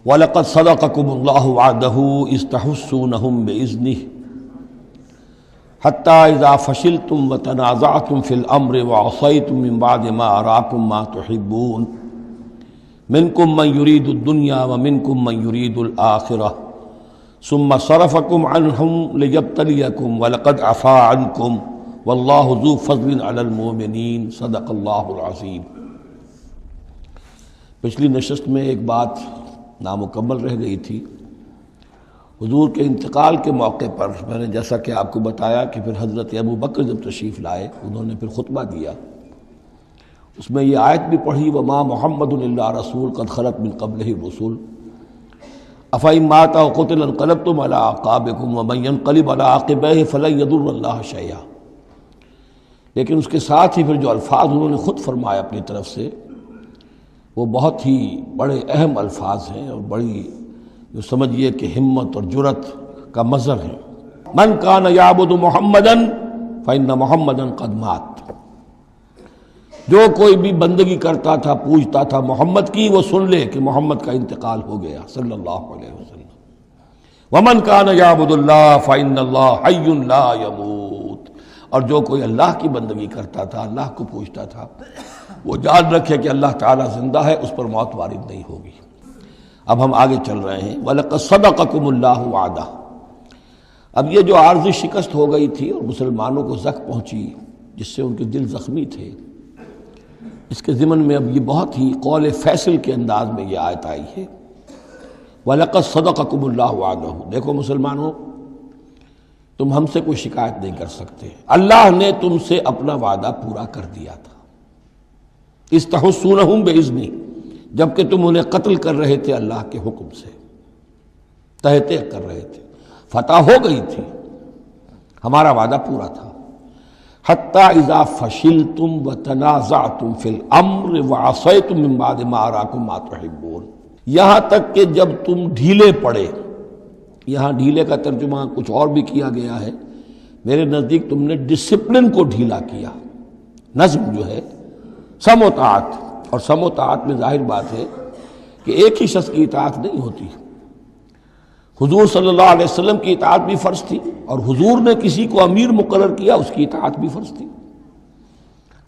وَلَقَدْ صَدَقَكُمُ اللَّهُ وَعْدَهُ إِذْ تَحُسُّونَهُم بِإِذْنِهِ حَتَّىٰ إِذَا فَشِلْتُمْ وَتَنَازَعْتُمْ فِي الْأَمْرِ وَعَصَيْتُم مِّن بَعْدِ مَا أَرَاكُم مَّا تُحِبُّونَ مِنكُم مَّن يُرِيدُ الدُّنْيَا وَمِنكُم مَّن يُرِيدُ الْآخِرَةَ ثُمَّ صَرَفَكُمْ عَنْهُمْ لِيَبْتَلِيَكُمْ وَلَقَدْ عَفَا عَنكُمْ وَاللَّهُ ذُو فَضْلٍ عَلَى الْمُؤْمِنِينَ صدق اللہ العظیم۔ پچھلی نشست میں ایک بات نامکمل رہ گئی تھی۔ حضور کے انتقال کے موقع پر میں نے جیسا کہ آپ کو بتایا کہ پھر حضرت ابو بکر جب تشریف لائے انہوں نے پھر خطبہ دیا، اس میں یہ آیت بھی پڑھی وَمَا مُحَمَّدٌ إِلَّا رَسُولٌ قَدْ خَلَتْ مِن قَبْلِهِ الرُّسُلُ أَفَإِن مَّاتَ أَوْ قُتِلَ انقلبتم عَلَىٰ أَعْقَابِكُمْ وَمَن يَنقلب عَلَىٰ عَقِبَيْهِ فَلَن يَضُرَّ اللَّهَ شَيْئًا۔ لیکن اس کے ساتھ ہی پھر جو الفاظ انہوں نے خود فرمایا اپنی طرف سے وہ بہت ہی بڑے اہم الفاظ ہیں اور بڑی جو سمجھیے کہ ہمت اور جرت کا مظہر ہے۔ من کان یعبد محمدا فإن محمدا قد مات، جو کوئی بھی بندگی کرتا تھا پوجتا تھا محمد کی وہ سن لے کہ محمد کا انتقال ہو گیا صلی اللہ علیہ وسلم۔ ومن کان یعبد اللہ فإن اللہ حی لا یموت، اور جو کوئی اللہ کی بندگی کرتا تھا اللہ کو پوجتا تھا وہ جان رکھے کہ اللہ تعالیٰ زندہ ہے، اس پر موت وارد نہیں ہوگی۔ اب ہم آگے چل رہے ہیں وَلَقَدْ صَدَقَكُمُ اللَّهُ وَعْدَهُ۔ اب یہ جو عارضی شکست ہو گئی تھی اور مسلمانوں کو زخم پہنچی جس سے ان کے دل زخمی تھے، اس کے ضمن میں اب یہ بہت ہی قول فیصل کے انداز میں یہ آیت آئی ہے وَلَقَدْ صَدَقَكُمُ اللَّهُ وَعْدَهُ۔ دیکھو مسلمانوں، تم ہم سے کوئی شکایت نہیں کر سکتے، اللہ نے تم سے اپنا وعدہ پورا کر دیا تھا۔ اِذْ تَحُسُّونَهُم بِإِذْنِهِ، جبکہ تم انہیں قتل کر رہے تھے اللہ کے حکم سے، تہتے کر رہے تھے، فتح ہو گئی تھی، ہمارا وعدہ پورا تھا۔ حَتَّىٰ إِذَا فَشِلْتُمْ وَتَنَازَعْتُمْ فِي الْأَمْرِ وَعَصَيْتُم مِّن بَعْدِ مَا أَرَاكُم مَّا تُحِبُّونَ، یہاں تک کہ جب تم ڈھیلے پڑے، یہاں ڈھیلے کا ترجمہ کچھ اور بھی کیا گیا ہے، میرے نزدیک تم نے ڈسپلن کو ڈھیلا کیا۔ نظم جو ہے سم و طاعت، اور سم و طاعت میں ظاہر بات ہے کہ ایک ہی شخص کی اطاعت نہیں ہوتی۔ حضور صلی اللہ علیہ وسلم کی اطاعت بھی فرض تھی، اور حضور نے کسی کو امیر مقرر کیا اس کی اطاعت بھی فرض تھی۔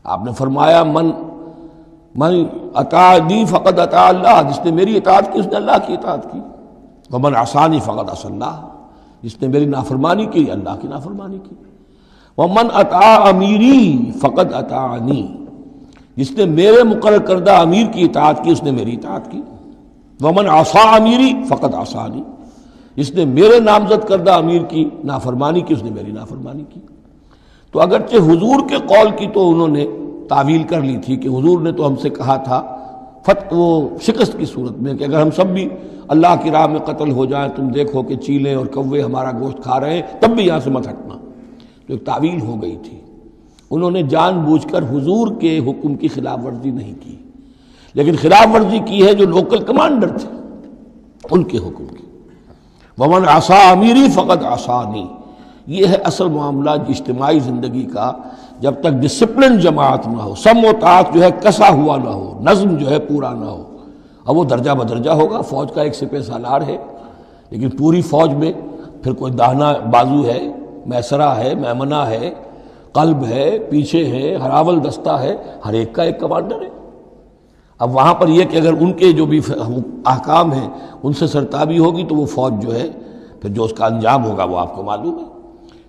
آپ نے فرمایا من اطاعنی فقد اطاع اللہ، جس نے میری اطاعت کی اس نے اللہ کی اطاعت کی۔ ومن عصانی فقد عصی اللہ، جس نے میری نافرمانی کی اللہ کی نافرمانی کی۔ ومن اطاع امیری فقد اطاعنی، جس نے میرے مقرر کردہ امیر کی اطاعت کی اس نے میری اطاعت کی۔ ومن عصا امیری فقد عصانی، جس نے میرے نامزد کردہ امیر کی نافرمانی کی اس نے میری نافرمانی کی۔ تو اگرچہ حضور کے قول کی تو انہوں نے تعویل کر لی تھی کہ حضور نے تو ہم سے کہا تھا وہ شکست کی صورت میں کہ اگر ہم سب بھی اللہ کی راہ میں قتل ہو جائیں، تم دیکھو کہ چیلیں اور کوے ہمارا گوشت کھا رہے ہیں، تب بھی یہاں سے مت ہٹنا۔ تو ایک تعویل ہو گئی تھی، انہوں نے جان بوجھ کر حضور کے حکم کی خلاف ورزی نہیں کی، لیکن خلاف ورزی کی ہے جو لوکل کمانڈر تھے ان کے حکم کی۔ ومن عصا امیری فقد عصانی، یہ ہے اصل معاملہ اجتماعی زندگی کا۔ جب تک ڈسپلن جماعت نہ ہو، سم و طاعت جو ہے کسا ہوا نہ ہو، نظم جو ہے پورا نہ ہو، اب وہ درجہ بدرجہ ہوگا۔ فوج کا ایک سپہ سالار ہے، لیکن پوری فوج میں پھر کوئی داہنا بازو ہے، میسرہ ہے، میمنہ ہے، قلب ہے، پیچھے ہے، ہراول دستہ ہے، ہر ایک کا ایک کمانڈر ہے۔ اب وہاں پر یہ کہ اگر ان کے جو بھی احکام ہیں ان سے سرتابی ہوگی تو وہ فوج جو ہے پھر جو اس کا انجام ہوگا وہ آپ کو معلوم ہے۔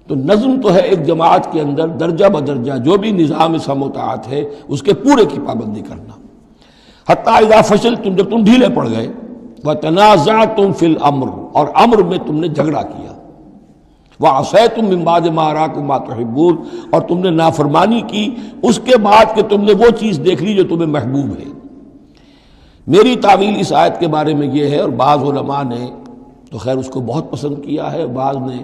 تو نظم تو ہے ایک جماعت کے اندر درجہ بدرجہ جو بھی نظام سم و طاعت ہے اس کے پورے کی پابندی کرنا۔ حتیٰ اذا فشلتم، جب تم ڈھیلے پڑ گئے، وتنازعتم فی الامر، اور امر میں تم نے جھگڑا کیا، وعصیتم من بعد ما اراکم ما تحبون، اور تم نے نافرمانی کی اس کے بعد کہ تم نے وہ چیز دیکھ لی جو تمہیں محبوب ہے۔ میری تعویل اس آیت کے بارے میں یہ ہے، اور بعض علماء نے تو خیر اس کو بہت پسند کیا ہے، بعض نے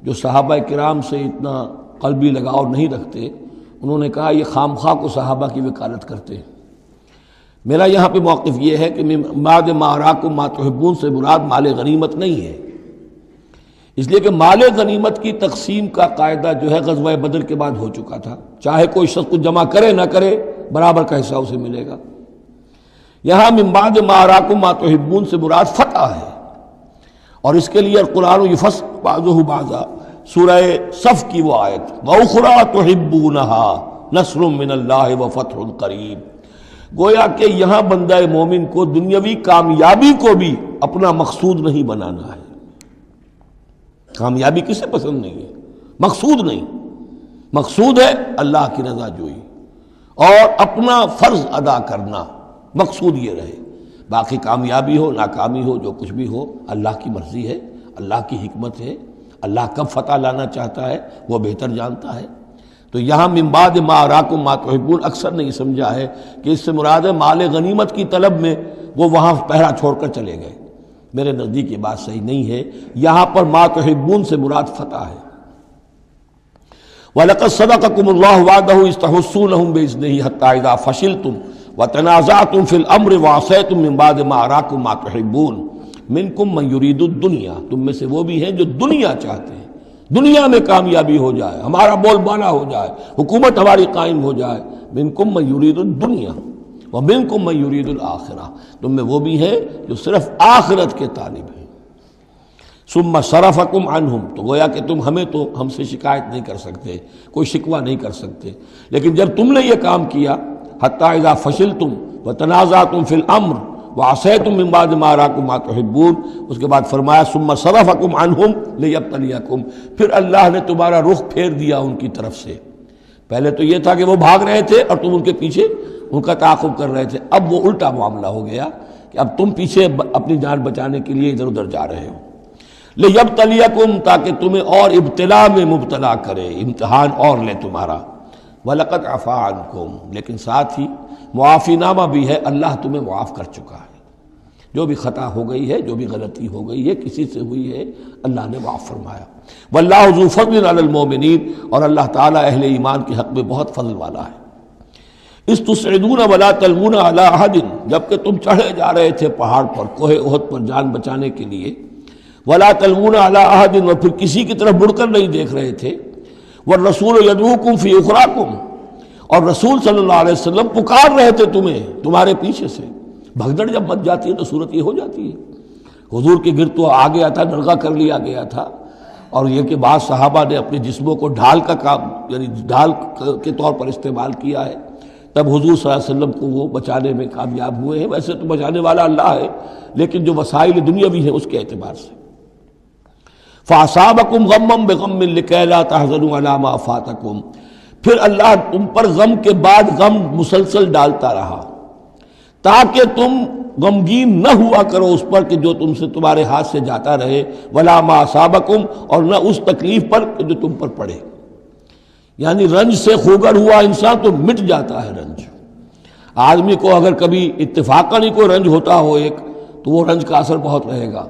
جو صحابہ کرام سے اتنا قلبی لگاؤ نہیں رکھتے انہوں نے کہا یہ خام خواہ کو صحابہ کی وکالت کرتے ہیں۔ میرا یہاں پہ موقف یہ ہے کہ بعد ما اراکم ما تحبون سے مراد مال غنیمت نہیں ہے، اس لیے کہ مال غنیمت کی تقسیم کا قاعدہ جو ہے غزوہ بدر کے بعد ہو چکا تھا، چاہے کوئی شخص کو جمع کرے نہ کرے برابر کا حصہ اسے ملے گا۔ یہاں من بعد ما اراکم ما تحبون سے مراد فتح ہے، اور اس کے لیے قرآن یفصل بعضہ بعضا، سورہ صف کی وہ آیت وَأُخْرَىٰ تُحِبُّونَهَا نَصْرٌ مِّنَ اللَّهِ وَفَتْحٌ قَرِیب، گویا کہ یہاں بندہ مومن کو دنیاوی کامیابی کو بھی اپنا مقصود نہیں بنانا ہے۔ کامیابی کسے پسند نہیں ہے؟ مقصود نہیں، مقصود ہے اللہ کی رضا جوئی اور اپنا فرض ادا کرنا، مقصود یہ رہے۔ باقی کامیابی ہو ناکامی ہو جو کچھ بھی ہو اللہ کی مرضی ہے، اللہ کی حکمت ہے، اللہ کب فتح لانا چاہتا ہے وہ بہتر جانتا ہے۔ تو یہاں من بعد ما اراکم ما تحبون اکثر نہیں سمجھا ہے کہ اس سے مراد ہے مال غنیمت کی طلب میں وہ وہاں پہرا چھوڑ کر چلے گئے، میرے نزدیک یہ بات صحیح نہیں ہے۔ یہاں پر ما تحبون سے مراد فتح ہے۔ وَلَقَدْ صَدَقَكُمُ اللَّهُ وَعْدَهُ إِذْ تَحُسُّونَهُم بِإِذْنِهِ حَتَّىٰ إِذَا فَشِلْتُمْ وَتَنَازَعْتُمْ فِي الْأَمْرِ وَعَصَيْتُم مِّن بَعْدِ مَا أَرَاكُم مَّا تُحِبُّونَ مِنكُم مَّن يُرِيدُ الدُّنْيَا، تم میں سے وہ بھی ہیں جو دنیا چاہتے ہیں، دنیا میں کامیابی ہو جائے، ہمارا بول بالا ہو جائے، حکومت ہماری قائم ہو جائے۔ مِنكُم مَّن يُرِيدُ الدُّنْيَا وَمِنكُم مَّن يُرِيدُ الْآخِرَةَ، تم میں وہ بھی ہیں جو صرف آخرت کے طالب ہیں۔ ثم صرفکم عنہم، تو گویا کہ تم ہم سے شکایت نہیں کر سکتے، کوئی شکوہ نہیں کر سکتے، لیکن جب تم نے یہ کام کیا حتی اذا فشلتم وتنازعتم فی الامر وعصیتم من بعد ما اراکم ما تحبون، اس کے بعد فرمایا ثم صرفکم عنہم لیبتلیکم، پھر اللہ نے تمہارا رخ پھیر دیا ان کی طرف سے۔ پہلے تو یہ تھا کہ وہ بھاگ رہے تھے اور تم ان کے پیچھے ان کا تعاقب کر رہے تھے، اب وہ الٹا معاملہ ہو گیا کہ اب تم پیچھے اپنی جان بچانے کے لیے ادھر ادھر جا رہے ہو۔ لیبتلیکم، تاکہ تمہیں اور ابتلا میں مبتلا کرے، امتحان اور لے تمہارا۔ وَلَقَدْ عَفَا عَنْكُمْ، لیکن ساتھ ہی معافی نامہ بھی ہے، اللہ تمہیں معاف کر چکا ہے۔ جو بھی خطا ہو گئی ہے، جو بھی غلطی ہو گئی ہے، کسی سے ہوئی ہے، اللہ نے معاف فرمایا۔ وَاللَّهُ ذُو فَضْلٍ عَلَى الْمُؤْمِنِينَ، اور اللہ تعالیٰ اہل ایمان کے حق میں بہت فضل والا ہے۔ اِذْ تُصْعِدُونَ وَلَا تَلْوُونَ عَلَىٰ أَحَدٍ، جبکہ تم چڑھے جا رہے تھے پہاڑ پر، کوہ احد پر جان بچانے کے لیے، وَلَا تَلْوُونَ عَلَىٰ أَحَدٍ، اور پھر کسی کی طرف مڑ کر نہیں دیکھ رہے تھے، وَالرَّسُولُ يَدْعُوكُمْ فِي أُخْرَاكُمْ، اور رسول صلی اللہ علیہ وسلم پکار رہے تھے تمہیں تمہارے پیچھے سے۔ بھگدڑ جب مچ جاتی ہے تو صورت یہ ہو جاتی ہے۔ حضور کے گرد تو آ گیا تھا، نرغہ کر لیا گیا تھا، اور یہ کہ بعض صحابہ نے اپنے جسموں کو ڈھال کا کام، یعنی ڈھال کے طور پر استعمال کیا ہے، تب حضور صلی اللہ علیہ وسلم کو وہ بچانے میں کامیاب ہوئے ہیں۔ ویسے تو بچانے والا اللہ ہے، لیکن جو وسائل دنیاوی ہیں اس کے اعتبار سے۔ فَأَصَابَكُمْ غَمًّا بِغَمٍّ لِكَيْ لَا تَحْزَنُوا عَلَىٰ مَا فَاتَكُمْ، پھر اللہ تم پر غم کے بعد غم مسلسل ڈالتا رہا تاکہ تم غمگین نہ ہوا کرو اس پر کہ جو تم سے تمہارے ہاتھ سے جاتا رہے، وَلَا مَا أَصَابَكُمْ، اور نہ اس تکلیف پر جو تم پر پڑے۔ یعنی رنج سے خوگر ہوا انسان تو مٹ جاتا ہے رنج۔ آدمی کو اگر کبھی اتفاقاً ہی کوئی رنج ہوتا ہو ایک، تو وہ رنج کا اثر بہت رہے گا،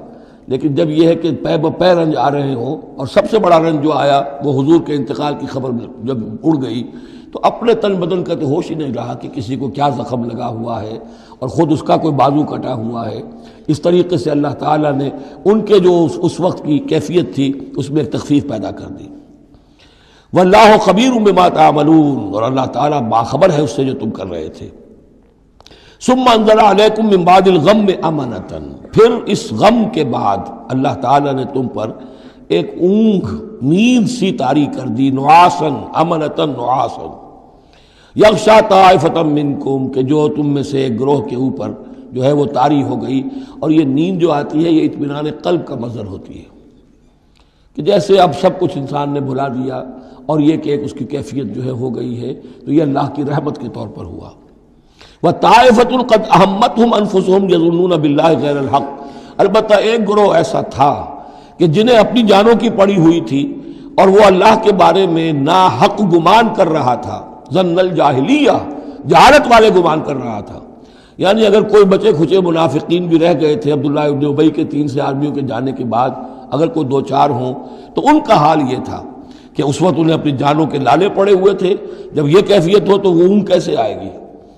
لیکن جب یہ ہے کہ پے بپے رنج آ رہے ہوں، اور سب سے بڑا رنج جو آیا وہ حضور کے انتقال کی خبر جب اڑ گئی، تو اپنے تن بدن کا تو ہوش ہی نہیں رہا کہ کسی کو کیا زخم لگا ہوا ہے، اور خود اس کا کوئی بازو کٹا ہوا ہے۔ اس طریقے سے اللہ تعالیٰ نے ان کے جو اس وقت کی کیفیت تھی اس میں ایک تخفیف پیدا کر دی۔ واللہ خبیر بما تعملون، اور اللہ تعالیٰ باخبر ہے اس سے جو تم کر رہے تھے۔ ثم انزل علیکم من بعد الغم امنۃ، پھر اس غم کے بعد اللہ تعالیٰ نے تم پر ایک اونگ، نیند سی طاری کر دی، نعاسن امنۃ نعاسن، یغشا طائفۃ منکم، کہ جو تم میں سے ایک گروہ کے اوپر جو ہے وہ طاری ہو گئی۔ اور یہ نیند جو آتی ہے یہ اطمینان قلب کا مظہر ہوتی ہے، کہ جیسے اب سب کچھ انسان نے بھلا دیا اور یہ کہ ایک اس کی کیفیت جو ہے ہو گئی ہے، تو یہ اللہ کی رحمت کے طور پر ہوا۔ وَطَائِفَةٌ قَدْ أَهَمَّتْهُمْ أَنفُسُهُمْ يَظُنُّونَ بِاللَّهِ غَيْرَ الْحَقِّ، البتہ ایک گروہ ایسا تھا کہ جنہیں اپنی جانوں کی پڑی ہوئی تھی اور وہ اللہ کے بارے میں ناحق گمان کر رہا تھا، ظن الجاہلیہ، جہالت والے گمان کر رہا تھا۔ یعنی اگر کوئی بچے کھچے منافقین بھی رہ گئے تھے عبداللہ ابن ابی کے 3 سے آدمیوں کے جانے کے بعد، اگر کوئی 2-4 ہوں تو ان کا حال یہ تھا کہ اس وقت انہیں اپنی جانوں کے لالے پڑے ہوئے تھے، جب یہ کیفیت ہو تو وہ اون کیسے آئے گی؟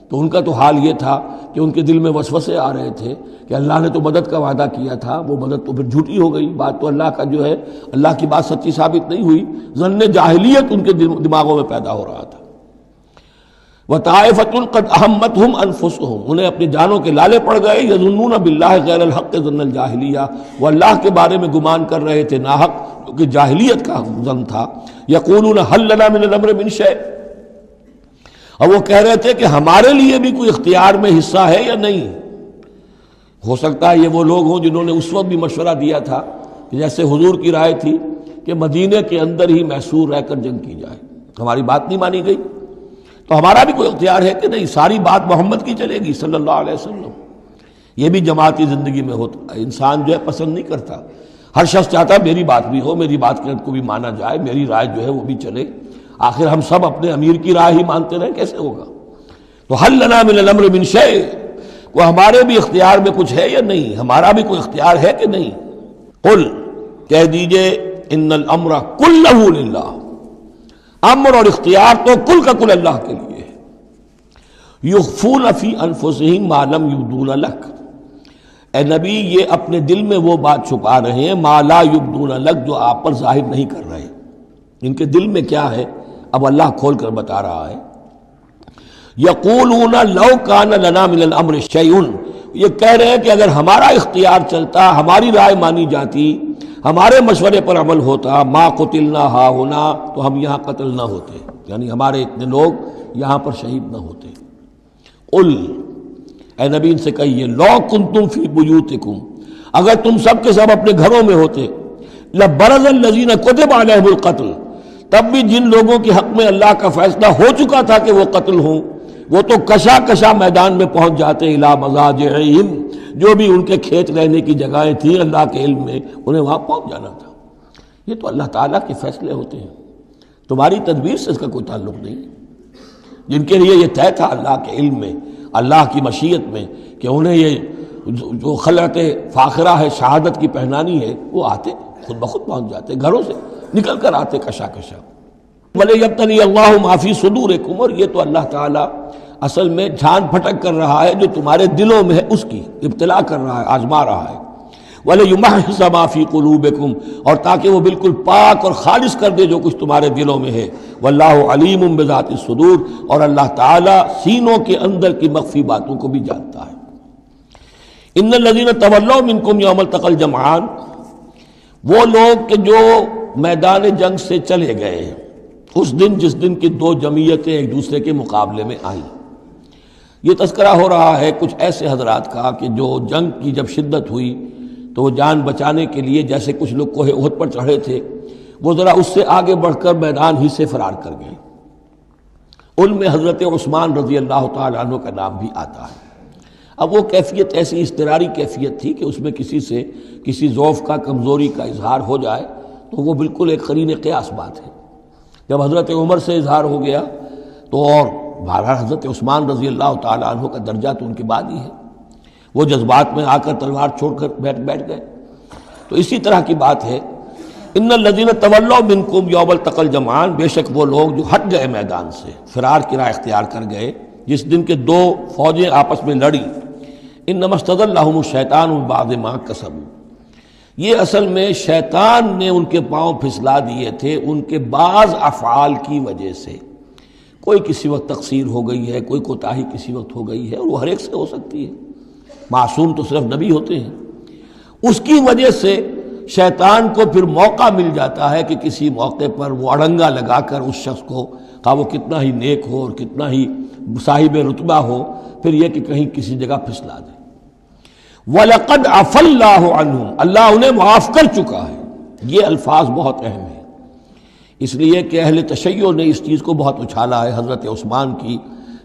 تو ان کا تو حال یہ تھا کہ ان کے دل میں وسوسے آ رہے تھے کہ اللہ نے تو مدد کا وعدہ کیا تھا، وہ مدد تو پھر جھوٹی ہو گئی، بات تو اللہ کا جو ہے اللہ کی بات سچی ثابت نہیں ہوئی۔ ظن جاہلیت ان کے دماغوں میں پیدا ہو رہا تھا۔ وطائفۃ قد اہمتہم انفسہم، انہیں اپنی جانوں کے لالے پڑ گئے، یظنون باللہ غیر الحق ظن الجاہلیہ، وہ اللہ کے بارے میں گمان کر رہے تھے ناحق، کیونکہ جاہلیت کا ظن تھا۔ یقولون هل لنا من الامر من شیء، اور وہ کہہ رہے تھے کہ ہمارے لیے بھی کوئی اختیار میں حصہ ہے یا نہیں۔ ہو سکتا ہے یہ وہ لوگ ہوں جنہوں نے اس وقت بھی مشورہ دیا تھا کہ جیسے حضور کی رائے تھی کہ مدینے کے اندر ہی محصور رہ کر جنگ کی جائے، ہماری بات نہیں مانی گئی تو ہمارا بھی کوئی اختیار ہے کہ نہیں، ساری بات محمد کی چلے گی صلی اللہ علیہ وسلم۔ یہ بھی جماعتی زندگی میں ہوتا ہے، انسان جو ہے پسند نہیں کرتا، ہر شخص چاہتا ہے میری بات بھی ہو، میری بات کو بھی مانا جائے، میری رائے جو ہے وہ بھی چلے، آخر ہم سب اپنے امیر کی رائے ہی مانتے رہیں، کیسے ہوگا؟ تو حل لنا من الامر من شیء، وہ ہمارے بھی اختیار میں کچھ ہے یا نہیں، ہمارا بھی کوئی اختیار ہے کہ نہیں؟ قل، کہہ دیجئے ان الامر کلہ للہ، امر اور اختیار تو کل کا کل اللہ کے لیے ہے۔ یخفون فی انفسہم ما لم یبدون لک، اے نبی یہ اپنے دل میں وہ بات چھپا رہے ہیں ما لا یبدون لک، جو آپ پر ظاہر نہیں کر رہے، ان کے دل میں کیا ہے اب اللہ کھول کر بتا رہا ہے۔ یقولون لو کان لنا من الامر شیء، یہ کہہ رہے ہیں کہ اگر ہمارا اختیار چلتا، ہماری رائے مانی جاتی، ہمارے مشورے پر عمل ہوتا، ما قتلنا ہاہنا، تو ہم یہاں قتل نہ ہوتے، یعنی ہمارے اتنے لوگ یہاں پر شہید نہ ہوتے۔ قل، اے نبی ان سے کہیے لو کنتم فی بیوتکم، اگر تم سب کے سب اپنے گھروں میں ہوتے، لبرز الذین کتب علیہم القتل، تب بھی جن لوگوں کے حق میں اللہ کا فیصلہ ہو چکا تھا کہ وہ قتل ہوں، وہ تو کشا کشا میدان میں پہنچ جاتے، الی مضاجعہم، جو بھی ان کے کھیت رہنے کی جگہیں تھیں اللہ کے علم میں، انہیں وہاں پہنچ جانا تھا۔ یہ تو اللہ تعالیٰ کے فیصلے ہوتے ہیں، تمہاری تدبیر سے اس کا کوئی تعلق نہیں۔ جن کے لیے یہ طے تھا اللہ کے علم میں، اللہ کی مشیت میں کہ انہیں یہ جو خلعت فاخرہ ہے، شہادت کی پہنانی ہے، وہ آتے خود بخود پہنچ جاتے، گھروں سے نکل کر آتے کشا کشا۔ وَلِيَبْتَلِيَ اللَّهُ مَا فِي صُدُورِكُمْ، اور یہ تو اللہ تعالیٰ اصل میں جھان پھٹک کر رہا ہے جو تمہارے دلوں میں ہے، اس کی ابتلا کر رہا ہے، آزما رہا ہے۔ وَلِيُمَحِّصَ مَا فِي قُلُوبِكُمْ، اور تاکہ وہ بالکل پاک اور خالص کر دے جو کچھ تمہارے دلوں میں ہے۔ وَاللَّهُ عَلِيمٌ بِذَاتِ الصُّدُورِ، اور اللہ تعالیٰ سینوں کے اندر کی مخفی باتوں کو بھی جانتا ہے۔ إِنَّ الَّذِينَ تَوَلَّوْا مِنكُمْ يَوْمَ الْتَقَى الْجَمْعَانِ، وہ لوگ کہ جو میدان جنگ سے چلے گئے اس دن جس دن کی دو جمعیتیں ایک دوسرے کے مقابلے میں آئیں۔ یہ تذکرہ ہو رہا ہے کچھ ایسے حضرات کا کہ جو جنگ کی جب شدت ہوئی تو وہ جان بچانے کے لیے جیسے کچھ لوگ کوہ احد پر چڑھے تھے، وہ ذرا اس سے آگے بڑھ کر میدان ہی سے فرار کر گئے۔ ان میں حضرت عثمان رضی اللہ تعالیٰ عنہ کا نام بھی آتا ہے۔ اب وہ کیفیت ایسی اضطراری کیفیت تھی کہ اس میں کسی سے کسی ضعف کا، کمزوری کا اظہار ہو جائے تو وہ بالکل ایک قرین قیاس بات ہے۔ جب حضرت عمر سے اظہار ہو گیا تو اور بہرحال حضرت عثمان رضی اللہ تعالیٰ عنہ کا درجہ تو ان کے بعد ہی ہے، وہ جذبات میں آ کر تلوار چھوڑ کر بیٹھ گئے۔ تو اسی طرح کی بات ہے، ان الذین تولوا منکم یوم التقى الجمعان، بے شک وہ لوگ جو ہٹ گئے میدان سے، فرار کی راہ اختیار کر گئے جس دن کے دو فوجیں آپس میں لڑی۔ انما استزلهم الشیطان ببعض ما کسبوا، یہ اصل میں شیطان نے ان کے پاؤں پھسلا دیے تھے ان کے بعض افعال کی وجہ سے۔ کوئی کسی وقت تقصیر ہو گئی ہے، کوئی کوتاہی کسی وقت ہو گئی ہے، اور وہ ہر ایک سے ہو سکتی ہے، معصوم تو صرف نبی ہوتے ہیں۔ اس کی وجہ سے شیطان کو پھر موقع مل جاتا ہے کہ کسی موقع پر وہ اڑنگا لگا کر اس شخص کو، خواہ وہ کتنا ہی نیک ہو اور کتنا ہی صاحب رتبہ ہو، پھر یہ کہ کہیں کسی جگہ پھسلا دے۔ وَلَقَدْ عَفَا اللَّهُ عَنْهُمْ، اللہ انہیں معاف کر چکا ہے۔ یہ الفاظ بہت اہم ہیں، اس لیے کہ اہل تشیع نے اس چیز کو بہت اچھالا ہے۔ حضرت عثمان کی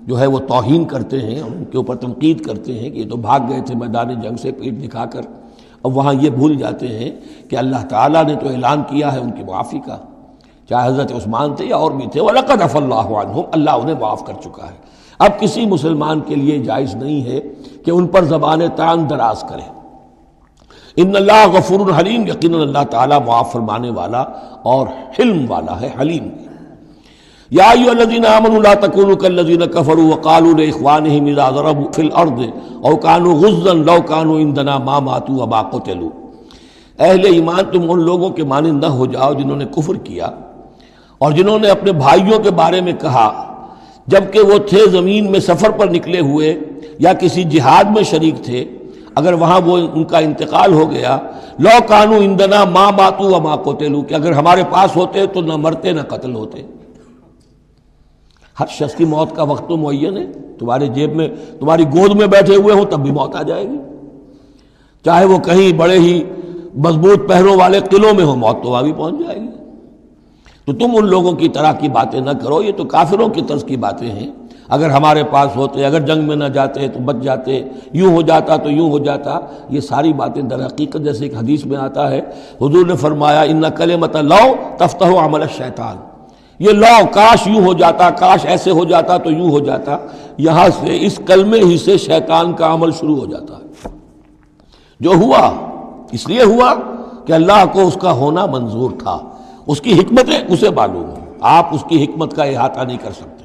جو ہے وہ توہین کرتے ہیں، ان کے اوپر تنقید کرتے ہیں کہ یہ تو بھاگ گئے تھے میدان جنگ سے پیٹھ دکھا کر، اب وہاں یہ بھول جاتے ہیں کہ اللہ تعالیٰ نے تو اعلان کیا ہے ان کی معافی کا، چاہے حضرت عثمان تھے یا اور بھی تھے۔ وَلَقَدْ عَفَا اللَّهُ عَنْهُمْ، اللہ انہیں معاف کر چکا ہے۔ اب کسی مسلمان کے لیے جائز نہیں ہے کہ ان پر زبان طعن دراز کرے۔ ان اللہ غفور حلیم، یقیناً اللہ تعالیٰ معاف فرمانے والا اور حلم والا ہے، حلیم۔ یا ایھا الذین آمنوا لا تکونوا کالذین کفروا وقالوا لاخوانہم اذا ضربوا فی الارض او کانوا غزا لو کانوا عندنا ما ماتوا وما قتلوا، اہل ایمان تم ان لوگوں کے مانند نہ ہو جاؤ جنہوں نے کفر کیا اور جنہوں نے اپنے بھائیوں کے بارے میں کہا جبکہ وہ تھے زمین میں سفر پر نکلے ہوئے یا کسی جہاد میں شریک تھے، اگر وہاں وہ ان کا انتقال ہو گیا، لو کانوا عندنا ما ماتوا وما قتلوا، کہ اگر ہمارے پاس ہوتے تو نہ مرتے نہ قتل ہوتے۔ ہر شخص کی موت کا وقت تو معین ہے، تمہارے جیب میں، تمہاری گود میں بیٹھے ہوئے ہوں تب بھی موت آ جائے گی، چاہے وہ کہیں بڑے ہی مضبوط پہروں والے قلعوں میں ہو، موت تو وہاں بھی پہنچ جائے گی۔ تو تم ان لوگوں کی طرح کی باتیں نہ کرو، یہ تو کافروں کی طرز کی باتیں ہیں۔ اگر ہمارے پاس ہوتے، اگر جنگ میں نہ جاتے تو بچ جاتے، یوں ہو جاتا تو یوں ہو جاتا، یہ ساری باتیں در حقیقت جیسے ایک حدیث میں آتا ہے، حضور نے فرمایا ان کلمۃ لو تفتح عمل الشیطان، یہ لو کاش یوں ہو جاتا، کاش ایسے ہو جاتا تو یوں ہو جاتا، یہاں سے اس کلمے ہی سے شیطان کا عمل شروع ہو جاتا ہے۔ جو ہوا اس لیے ہوا کہ اللہ کو اس کا ہونا منظور تھا، اس کی حکمتیں اسے معلوم ہیں، آپ اس کی حکمت کا احاطہ نہیں کر سکتے۔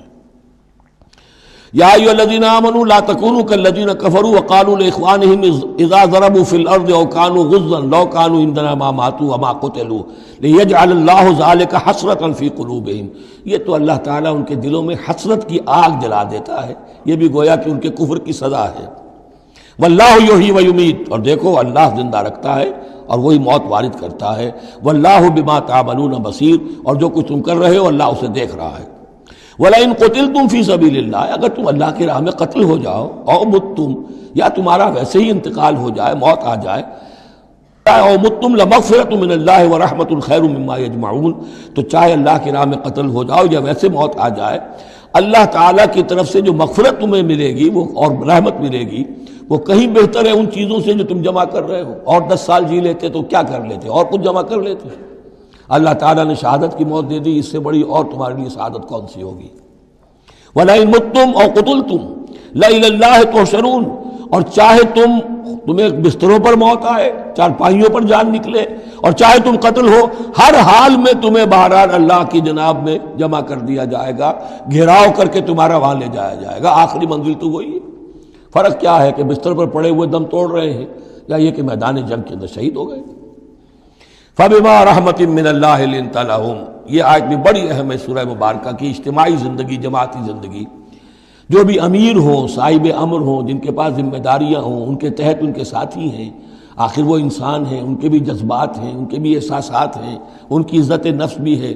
یا ایھا الذین آمنوا لا تکونوا کالذین کفروا وقالوا لاخوانہم اذا ضربوا فی الارض او کانوا غزا لو کانوا عندنا ما ماتوا وما قتلوا لیجعل اللہ ذلک حسرۃ فی قلوبہم، یہ تو اللہ تعالیٰ ان کے دلوں میں حسرت کی آگ جلا دیتا ہے، یہ بھی گویا کہ ان کے کفر کی سزا ہے۔ واللہ یحیی ویمیت، اور دیکھو اللہ زندہ رکھتا ہے اور وہی موت وارد کرتا ہے۔ واللہ بما تعملون بصیر، اور جو کچھ تم کر رہے ہو اللہ اسے دیکھ رہا ہے۔ وَلَئِن قُتِلْتُمْ فِي سَبِيلِ اللَّهِ، اگر تم اللہ کی راہ میں قتل ہو جاؤ، او متم، یا تمہارا ویسے ہی انتقال ہو جائے، موت آ جائے، او متم لمغفرۃ من اللہ ورحمۃ خیر مما یجمعون، تو چاہے اللہ کی راہ میں قتل ہو جاؤ یا ویسے موت آ جائے، اللہ تعالیٰ کی طرف سے جو مغفرت تمہیں ملے گی وہ اور رحمت ملے گی وہ کہیں بہتر ہے ان چیزوں سے جو تم جمع کر رہے ہو۔ اور 10 سال جی لیتے تو کیا کر لیتے، اور کچھ جمع کر لیتے۔ اللہ تعالیٰ نے شہادت کی موت دے دی، اس سے بڑی اور تمہارے لیے سعادت کون سی ہوگی۔ وَلَئِن مُتُّمْ أَوْ قُتِلْتُمْ لَإِلَى اللَّهِ تُحْشَرُونَ، اور چاہے تمہیں بستروں پر موت آئے، چارپائیوں پر جان نکلے، اور چاہے تم قتل ہو، ہر حال میں تمہیں بہرحال اللہ کی جناب میں جمع کر دیا جائے گا، گھیراؤ کر کے تمہارا وہاں لے جایا جائے گا، آخری منزل تو وہی ہے۔ فرق کیا ہے کہ بستر پر پڑے ہوئے دم توڑ رہے ہیں یا یہ کہ میدان جنگ کے اندر شہید ہو گئے۔ فَبِمَا رَحْمَةٍ مِّنَ اللَّهِ لِنتَ لَهُمْ، یہ آیت بھی بڑی اہم ہے سورہ مبارکہ کی، اجتماعی زندگی، جماعتی زندگی، جو بھی امیر ہوں، صاحب امر ہوں، جن کے پاس ذمہ داریاں ہوں، ان کے تحت ان کے ساتھی ہیں، آخر وہ انسان ہیں، ان کے بھی جذبات ہیں، ان کے بھی احساسات ہیں، ان کی عزت نفس بھی ہے،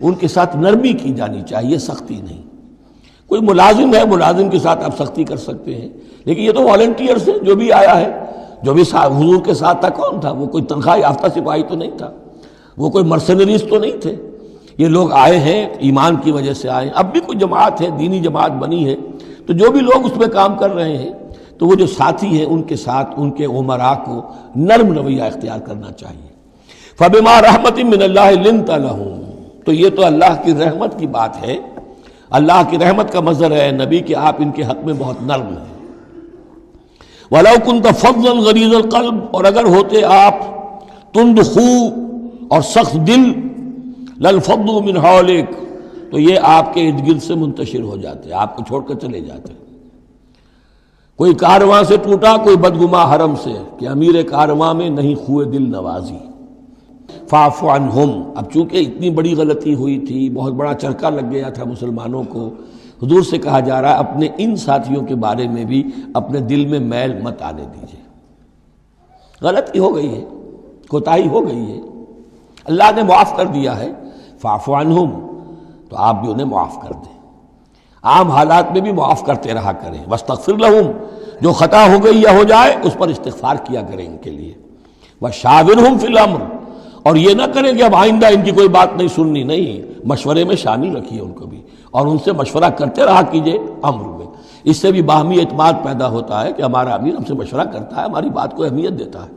ان کے ساتھ نرمی کی جانی چاہیے، سختی نہیں۔ کوئی ملازم ہے، ملازم کے ساتھ آپ سختی کر سکتے ہیں، لیکن یہ تو والنٹیئرز ہیں، جو بھی آیا ہے، جو بھی حضور کے ساتھ تھا کون تھا؟ وہ کوئی تنخواہ یافتہ سپاہی تو نہیں تھا، وہ کوئی مرسنریز تو نہیں تھے، یہ لوگ آئے ہیں ایمان کی وجہ سے آئے ہیں۔ اب بھی کوئی جماعت ہے، دینی جماعت بنی ہے، تو جو بھی لوگ اس میں کام کر رہے ہیں تو وہ جو ساتھی ہیں ان کے ساتھ ان کے امراء کو نرم رویہ اختیار کرنا چاہیے۔ فَبِمَا رَحْمَةٍ مِّنَ اللَّهِ لِنتَ لَهُمْ، تو یہ تو اللہ کی رحمت کی بات ہے، اللہ کی رحمت کا مظہر ہے نبی کہ آپ ان کے حق میں بہت نرم ہیں۔ وَلَوْ كُنْتَ فَظًّا غَلِيظَ الْقَلْبِ، اور اگر ہوتے آپ تند خو اور سخت دل، لَانفَضُّوا مِنْ حَوْلِكَ، تو یہ آپ کے ارد گرد سے منتشر ہو جاتے، آپ کو چھوڑ کر چلے جاتے۔ کوئی کارواں سے ٹوٹا، کوئی بدگماں حرم سے، کہ امیر کارواں میں نہیں خوئے دل نوازی۔ فَاعْفُ عَنْهُمْ، اب چونکہ اتنی بڑی غلطی ہوئی تھی، بہت بڑا چرکا لگ گیا تھا مسلمانوں کو، حضور سے کہا جا رہا ہے اپنے ان ساتھیوں کے بارے میں بھی اپنے دل میں میل مت آنے دیجیے۔ غلطی ہو گئی ہے، کوتاہی ہو گئی ہے، اللہ نے معاف کر دیا ہے، فَاعْفُ عَنْهُمْ، تو آپ بھی انہیں معاف کر دیں، عام حالات میں بھی معاف کرتے رہا کریں۔ وَاسْتَغْفِرْ لَهُمْ، جو خطا ہو گئی یا ہو جائے اس پر استغفار کیا کریں ان کے لیے۔ وَشَاوِرْهُمْ فِي الْأَمْرِ، اور یہ نہ کریں کہ اب آئندہ ان کی کوئی بات نہیں سننی، نہیں، مشورے میں شامل رکھیے ان کو بھی، اور ان سے مشورہ کرتے رہا کیجئے امر میں۔ اس سے بھی باہمی اعتماد پیدا ہوتا ہے کہ ہمارا امیر ہم سے مشورہ کرتا ہے، ہماری بات کو اہمیت دیتا ہے۔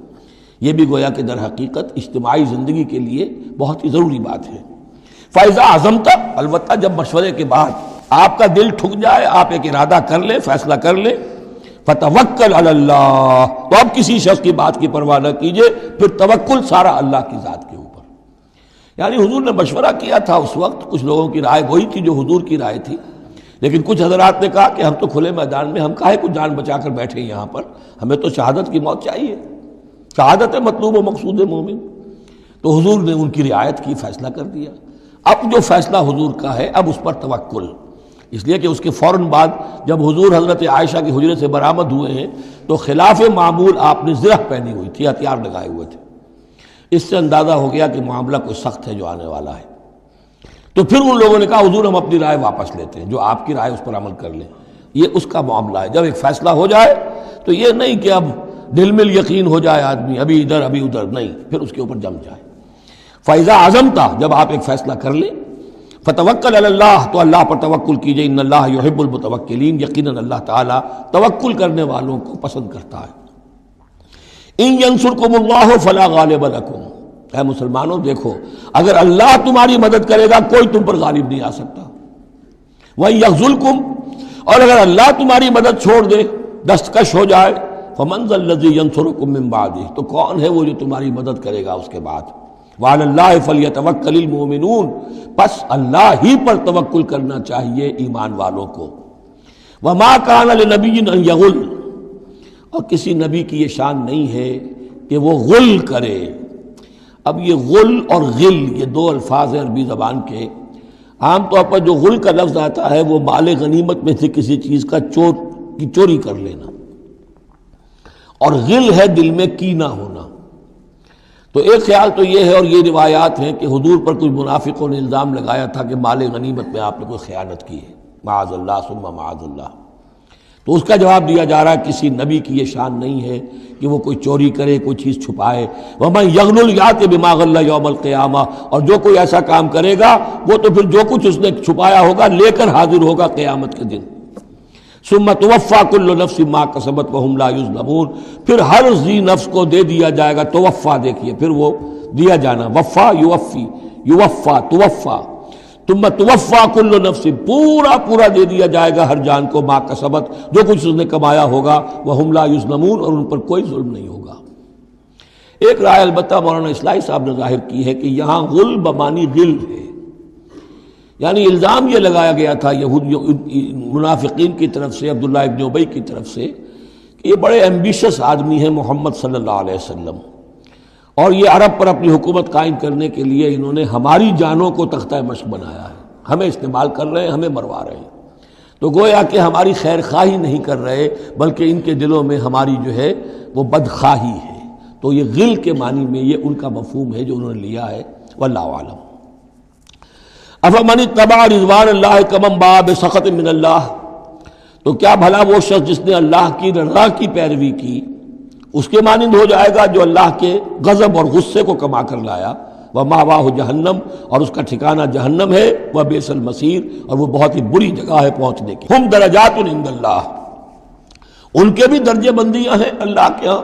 یہ بھی گویا کہ در حقیقت اجتماعی زندگی کے لیے بہت ہی ضروری بات ہے۔ فَإِذَا عَزَمْتَ، البتہ جب مشورے کے بعد آپ کا دل ٹھک جائے، آپ ایک ارادہ کر لیں، فیصلہ کر لیں، فَتَوَكَّلْ عَلَى اللَّهِ، تو اب کسی شخص کی بات کی پرواہ نہ کیجئے، پھر توکل سارا اللہ کی ذات کے اوپر۔ یعنی حضور نے مشورہ کیا تھا اس وقت، کچھ لوگوں کی رائے وہی تھی جو حضور کی رائے تھی، لیکن کچھ حضرات نے کہا کہ ہم تو کھلے میدان میں، ہم کاہے کو جان بچا کر بیٹھے یہاں پر، ہمیں تو شہادت کی موت چاہیے، شہادت مطلوب و مقصود مومن۔ تو حضور نے ان کی رعایت کی، فیصلہ کر دیا۔ اب جو فیصلہ حضور کا ہے اب اس پر توکل، اس لیے کہ اس کے فوراً بعد جب حضور حضرت عائشہ کی حجرے سے برآمد ہوئے ہیں تو خلاف معمول آپ نے زرہ پہنی ہوئی تھی، ہتھیار لگائے ہوئے تھے. اس سے اندازہ ہو گیا کہ معاملہ کوئی سخت ہے جو آنے والا ہے. تو پھر ان لوگوں نے کہا حضور ہم اپنی رائے واپس لیتے ہیں، جو آپ کی رائے اس پر عمل کر لیں. یہ اس کا معاملہ ہے. جب ایک فیصلہ ہو جائے تو یہ نہیں کہ اب دل میں یقین ہو جائے آدمی ابھی ادھر ابھی ادھر، نہیں، پھر اس کے اوپر جم جائے. فَإِذَا عَزَمْتَ، جب آپ ایک فیصلہ کر لیں، فَتَوَكَّلْ عَلَى اللَّهِ، تو اللہ پر توکل کیجئے. ان اللہ یحب المتوکلین، یقیناً اللہ تعالیٰ توکل کرنے والوں کو پسند کرتا ہے. ان ینصرکم اللہ فلا غالب لکم، اے مسلمانوں دیکھو اگر اللہ تمہاری مدد کرے گا کوئی تم پر غالب نہیں آ سکتا. وَإِن یخذلکم، اور اگر اللہ تمہاری مدد چھوڑ دے، دستکش ہو جائے، فَمَنْ ذَا الَّذِي يَنصُرُكُم مِّن بَعْدِهِ، تو کون ہے وہ جو تمہاری مدد کرے گا اس کے بعد. وَعَلَى اللَّهِ فَلْيَتَوَكَّلِ الْمُؤْمِنُونَ، پس اللہ ہی پر توکل کرنا چاہیے ایمان والوں کو. وَمَا كَانَ لِنَبِيٍّ أَن يَغُلَّ، اور کسی نبی کی یہ شان نہیں ہے کہ وہ غل کرے. اب یہ غل اور غل یہ دو الفاظ ہیں عربی زبان کے. عام طور پر جو غل کا لفظ آتا ہے وہ مال غنیمت میں سے کسی چیز کا چوری کر لینا، اور غل ہے دل میں کینہ ہونا. تو ایک خیال تو یہ ہے، اور یہ روایات ہیں کہ حضور پر کچھ منافقوں نے الزام لگایا تھا کہ مال غنیمت میں آپ نے کوئی خیانت کی ہے، معاذ اللہ ثم معاذ اللہ. تو اس کا جواب دیا جا رہا ہے کسی نبی کی یہ شان نہیں ہے کہ وہ کوئی چوری کرے، کوئی چیز چھپائے. وَمَن يَغْلُلْ يَأْتِ بِمَا غَلَّ يَوْمَ الْقِيَامَةِ، اور جو کوئی ایسا کام کرے گا وہ تو پھر جو کچھ اس نے چھپایا ہوگا لے کر حاضر ہوگا قیامت کے دن. ثُمَّ تُوَفَّىٰ كُلُّ نَفْسٍ مَّا كَسَبَتْ وَهُمْ لَا يُظْلَمُونَ، پھر ہر ذی نفس کو دے دیا جائے گا. توفا دیکھیے پھر وہ دیا جانا، وفا یوفی، یوفا توفا، ثم توفا کل نفس، پورا دے دیا جائے گا ہر جان کو، ما کسبت، جو کچھ اس نے کمایا ہوگا، وہم لا یظلمون، اور ان پر کوئی ظلم نہیں ہوگا. ایک رائے البتہ مولانا اصلاحی صاحب نے ظاہر کی ہے کہ یہاں غل بمانی غل ہے، یعنی الزام یہ لگایا گیا تھا منافقین کی طرف سے، عبداللہ ابن ابی کی طرف سے، کہ یہ بڑے ایمبیشس آدمی ہیں محمد صلی اللہ علیہ وسلم، اور یہ عرب پر اپنی حکومت قائم کرنے کے لیے انہوں نے ہماری جانوں کو تختہ مشق بنایا ہے، ہمیں استعمال کر رہے ہیں، ہمیں مروا رہے ہیں. تو گویا کہ ہماری خیر خواہی نہیں کر رہے بلکہ ان کے دلوں میں ہماری جو ہے وہ بدخواہی ہے. تو یہ غل کے معنی میں یہ ان کا مفہوم ہے جو انہوں نے لیا ہے. واللہ اعلم. افمن اتبع رضوان اللہ کمن باء بسخط من اللہ، تو کیا بھلا وہ شخص جس نے اللہ کی رضا کی پیروی کی اس کے مانند ہو جائے گا جو اللہ کے غضب اور غصے کو کما کر لایا. ومأواہ جہنم، اور اس کا ٹھکانہ جہنم ہے. وبئس المصیر، اور وہ بہت ہی بری جگہ ہے پہنچنے کی. ہم درجات عند اللہ، ان کے بھی درجے بندیاں ہیں اللہ کے ہاں.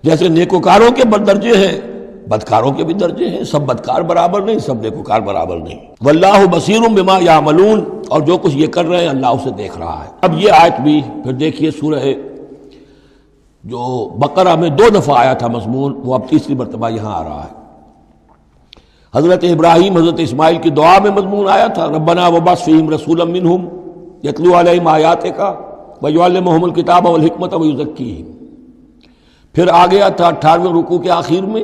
جیسے نیکوکاروں کے درجے ہیں بدکاروں کے بھی درجے ہیں، سب بدکار برابر نہیں، سب نیکوکار برابر نہیں. واللہ بصیر بما یعملون، اور جو کچھ یہ کر رہے ہیں اللہ اسے دیکھ رہا ہے. اب یہ آیت بھی پھر دیکھیے، سورہ جو بقرہ میں 2 دفعہ آیا تھا مضمون، وہ اب تیسری مرتبہ یہاں آ رہا ہے. حضرت ابراہیم حضرت اسماعیل کی دعا میں مضمون آیا تھا، ربنا وبعث فیہم رسولا منہم یتلو علیہم آیاتک ویعلمہم الکتاب والحکمۃ ویزکیہم. پھر آ گیا تھا 18ویں رکوع کے آخر میں،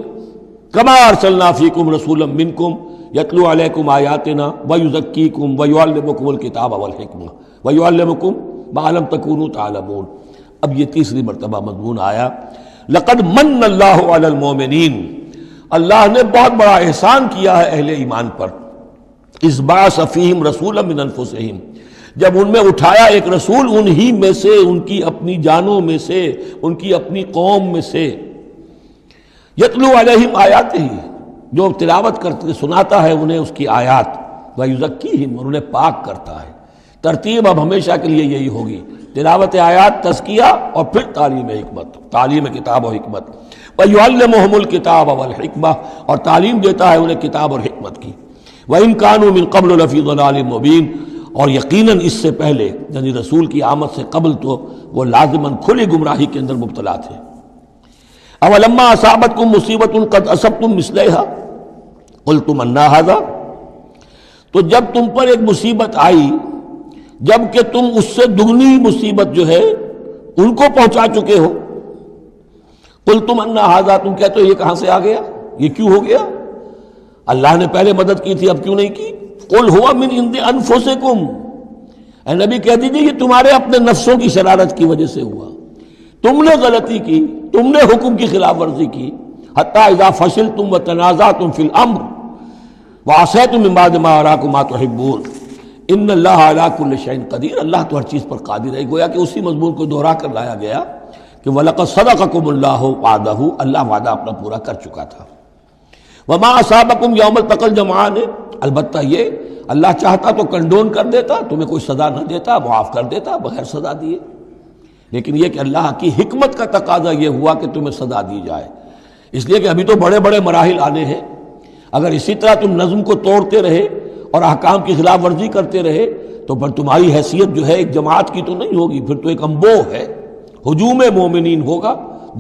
کما ارسلنا فیکم رسولا منکم یتلو علیکم آیاتنا ویزکیکم ویعلمکم الکتاب والحکمہ ویعلمکم ما لم تکونوا تعلمون. اب یہ تیسری مرتبہ مضمون آیا، لقد من اللہ علی المومنین، اللہ نے بہت بڑا احسان کیا ہے اہل ایمان پر. اذ بعث فیہم رسولا من انفسہم، جب ان میں اٹھایا ایک رسول انہی میں سے، ان کی اپنی جانوں میں سے، ان کی اپنی قوم میں سے. یتلو علیہم آیاتہ، جو تلاوت کرتے سناتا ہے انہیں اس کی آیات، ویزکیہم، اور انہیں پاک کرتا ہے. ترتیب اب ہمیشہ کے لیے یہی ہوگی، تلاوت آیات، تزکیہ، اور پھر تعلیم حکمت، تعلیم کتاب و حکمت. وَيُعَلِّمُهُمُ الْكِتَابَ وَالْحِكْمَةَ، اور تعلیم دیتا ہے انہیں کتاب اور حکمت کی. وَإِن كَانُوا مِن قَبْلُ لَفِي ضَلَالٍ مُبِينٍ، اور یقیناً اس سے پہلے یعنی رسول کی آمد سے قبل تو وہ لازماً کھلی گمراہی کے اندر مبتلا تھے. أَوَلَمَّا أَصَابَتْكُم مُّصِيبَةٌ قَدْ أَصَبْتُم مِّثْلَيْهَا قُلْتُمْ أَنَّىٰ هَٰذَا، تو جب تم پر ایک مصیبت آئی جب کہ تم اس سے دگنی مصیبت جو ہے ان کو پہنچا چکے ہو، قُلْتُمْ أَنَّىٰ هَٰذَا، تم کہتے ہو یہ کہاں سے آ گیا، یہ کیوں ہو گیا، اللہ نے پہلے مدد کی تھی اب کیوں نہیں کی. قُلْ هُوَ مِنْ عِنْدِ أَنفُسِكُمْ، اے نبی کہہ دیجیے یہ تمہارے اپنے نفسوں کی شرارت کی وجہ سے ہوا، تم نے غلطی کی، تم نے حکم کی خلاف ورزی کی. حتی اذا فشلتم وتنازعتم فی الامر وعصیتم من بعد ما اراکم ما تحبون ان اللہ علی کل شیء قدیر. اللہ تو ہر چیز پر قادر ہے. گویا کہ اسی مضمون کو دوہرا کر لایا گیا کہ وَلَقَدْ صَدَقَكُمُ اللَّهُ وَعْدَهُ، اللہ وعدہ اپنا پورا کر چکا تھا. وَمَا أَصَابَكُمْ يَوْمَ الْتَقَى الْجَمْعَانِ، البتہ یہ اللہ چاہتا تو کنڈون کر دیتا، تمہیں کوئی سزا نہ دیتا، معاف کر دیتا بغیر سزا دیے. لیکن یہ کہ اللہ کی حکمت کا تقاضا یہ ہوا کہ تمہیں سزا دی جائے، اس لیے کہ ابھی تو بڑے بڑے مراحل آنے ہیں. اگر اسی طرح تم نظم کو توڑتے رہے اور احکام کی خلاف ورزی کرتے رہے تو پھر تمہاری حیثیت جو ہے ایک جماعت کی تو نہیں ہوگی، پھر تو ایک انبوہ ہے. ہجوم مومنین ہوگا،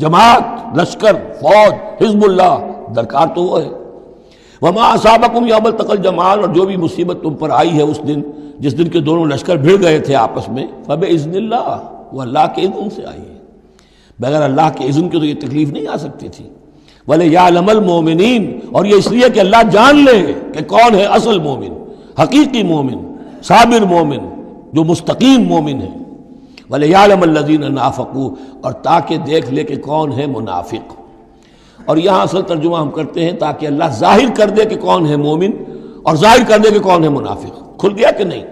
جماعت، لشکر، فوج، حزب اللہ درکار تو وہ ہے. وما اصابکم یوم التقى الجمعان، اور جو بھی مصیبت تم پر آئی ہے اس دن جس دن کے دونوں لشکر بھڑ گئے تھے آپس میں، فباذن اللہ، وہ اللہ کے اذن سے آئی ہے. بغیر اللہ کے اذن کے تو یہ تکلیف نہیں آ سکتی تھی. وَلِيَعْلَمَ الْمُؤْمِنِينَ، اور یہ اس لیے کہ اللہ جان لے کہ کون ہے اصل مومن، حقیقی مومن، صابر مومن، جو مستقیم مومن ہے. وَلِيَعْلَمَ الَّذِينَ نَافَقُوا، اور تاکہ دیکھ لے کہ کون ہے منافق. اور یہاں اصل ترجمہ ہم کرتے ہیں تاکہ اللہ ظاہر کر دے کہ کون ہے مومن اور ظاہر کر دے کہ کون ہے منافق. کھل گیا کہ نہیں؟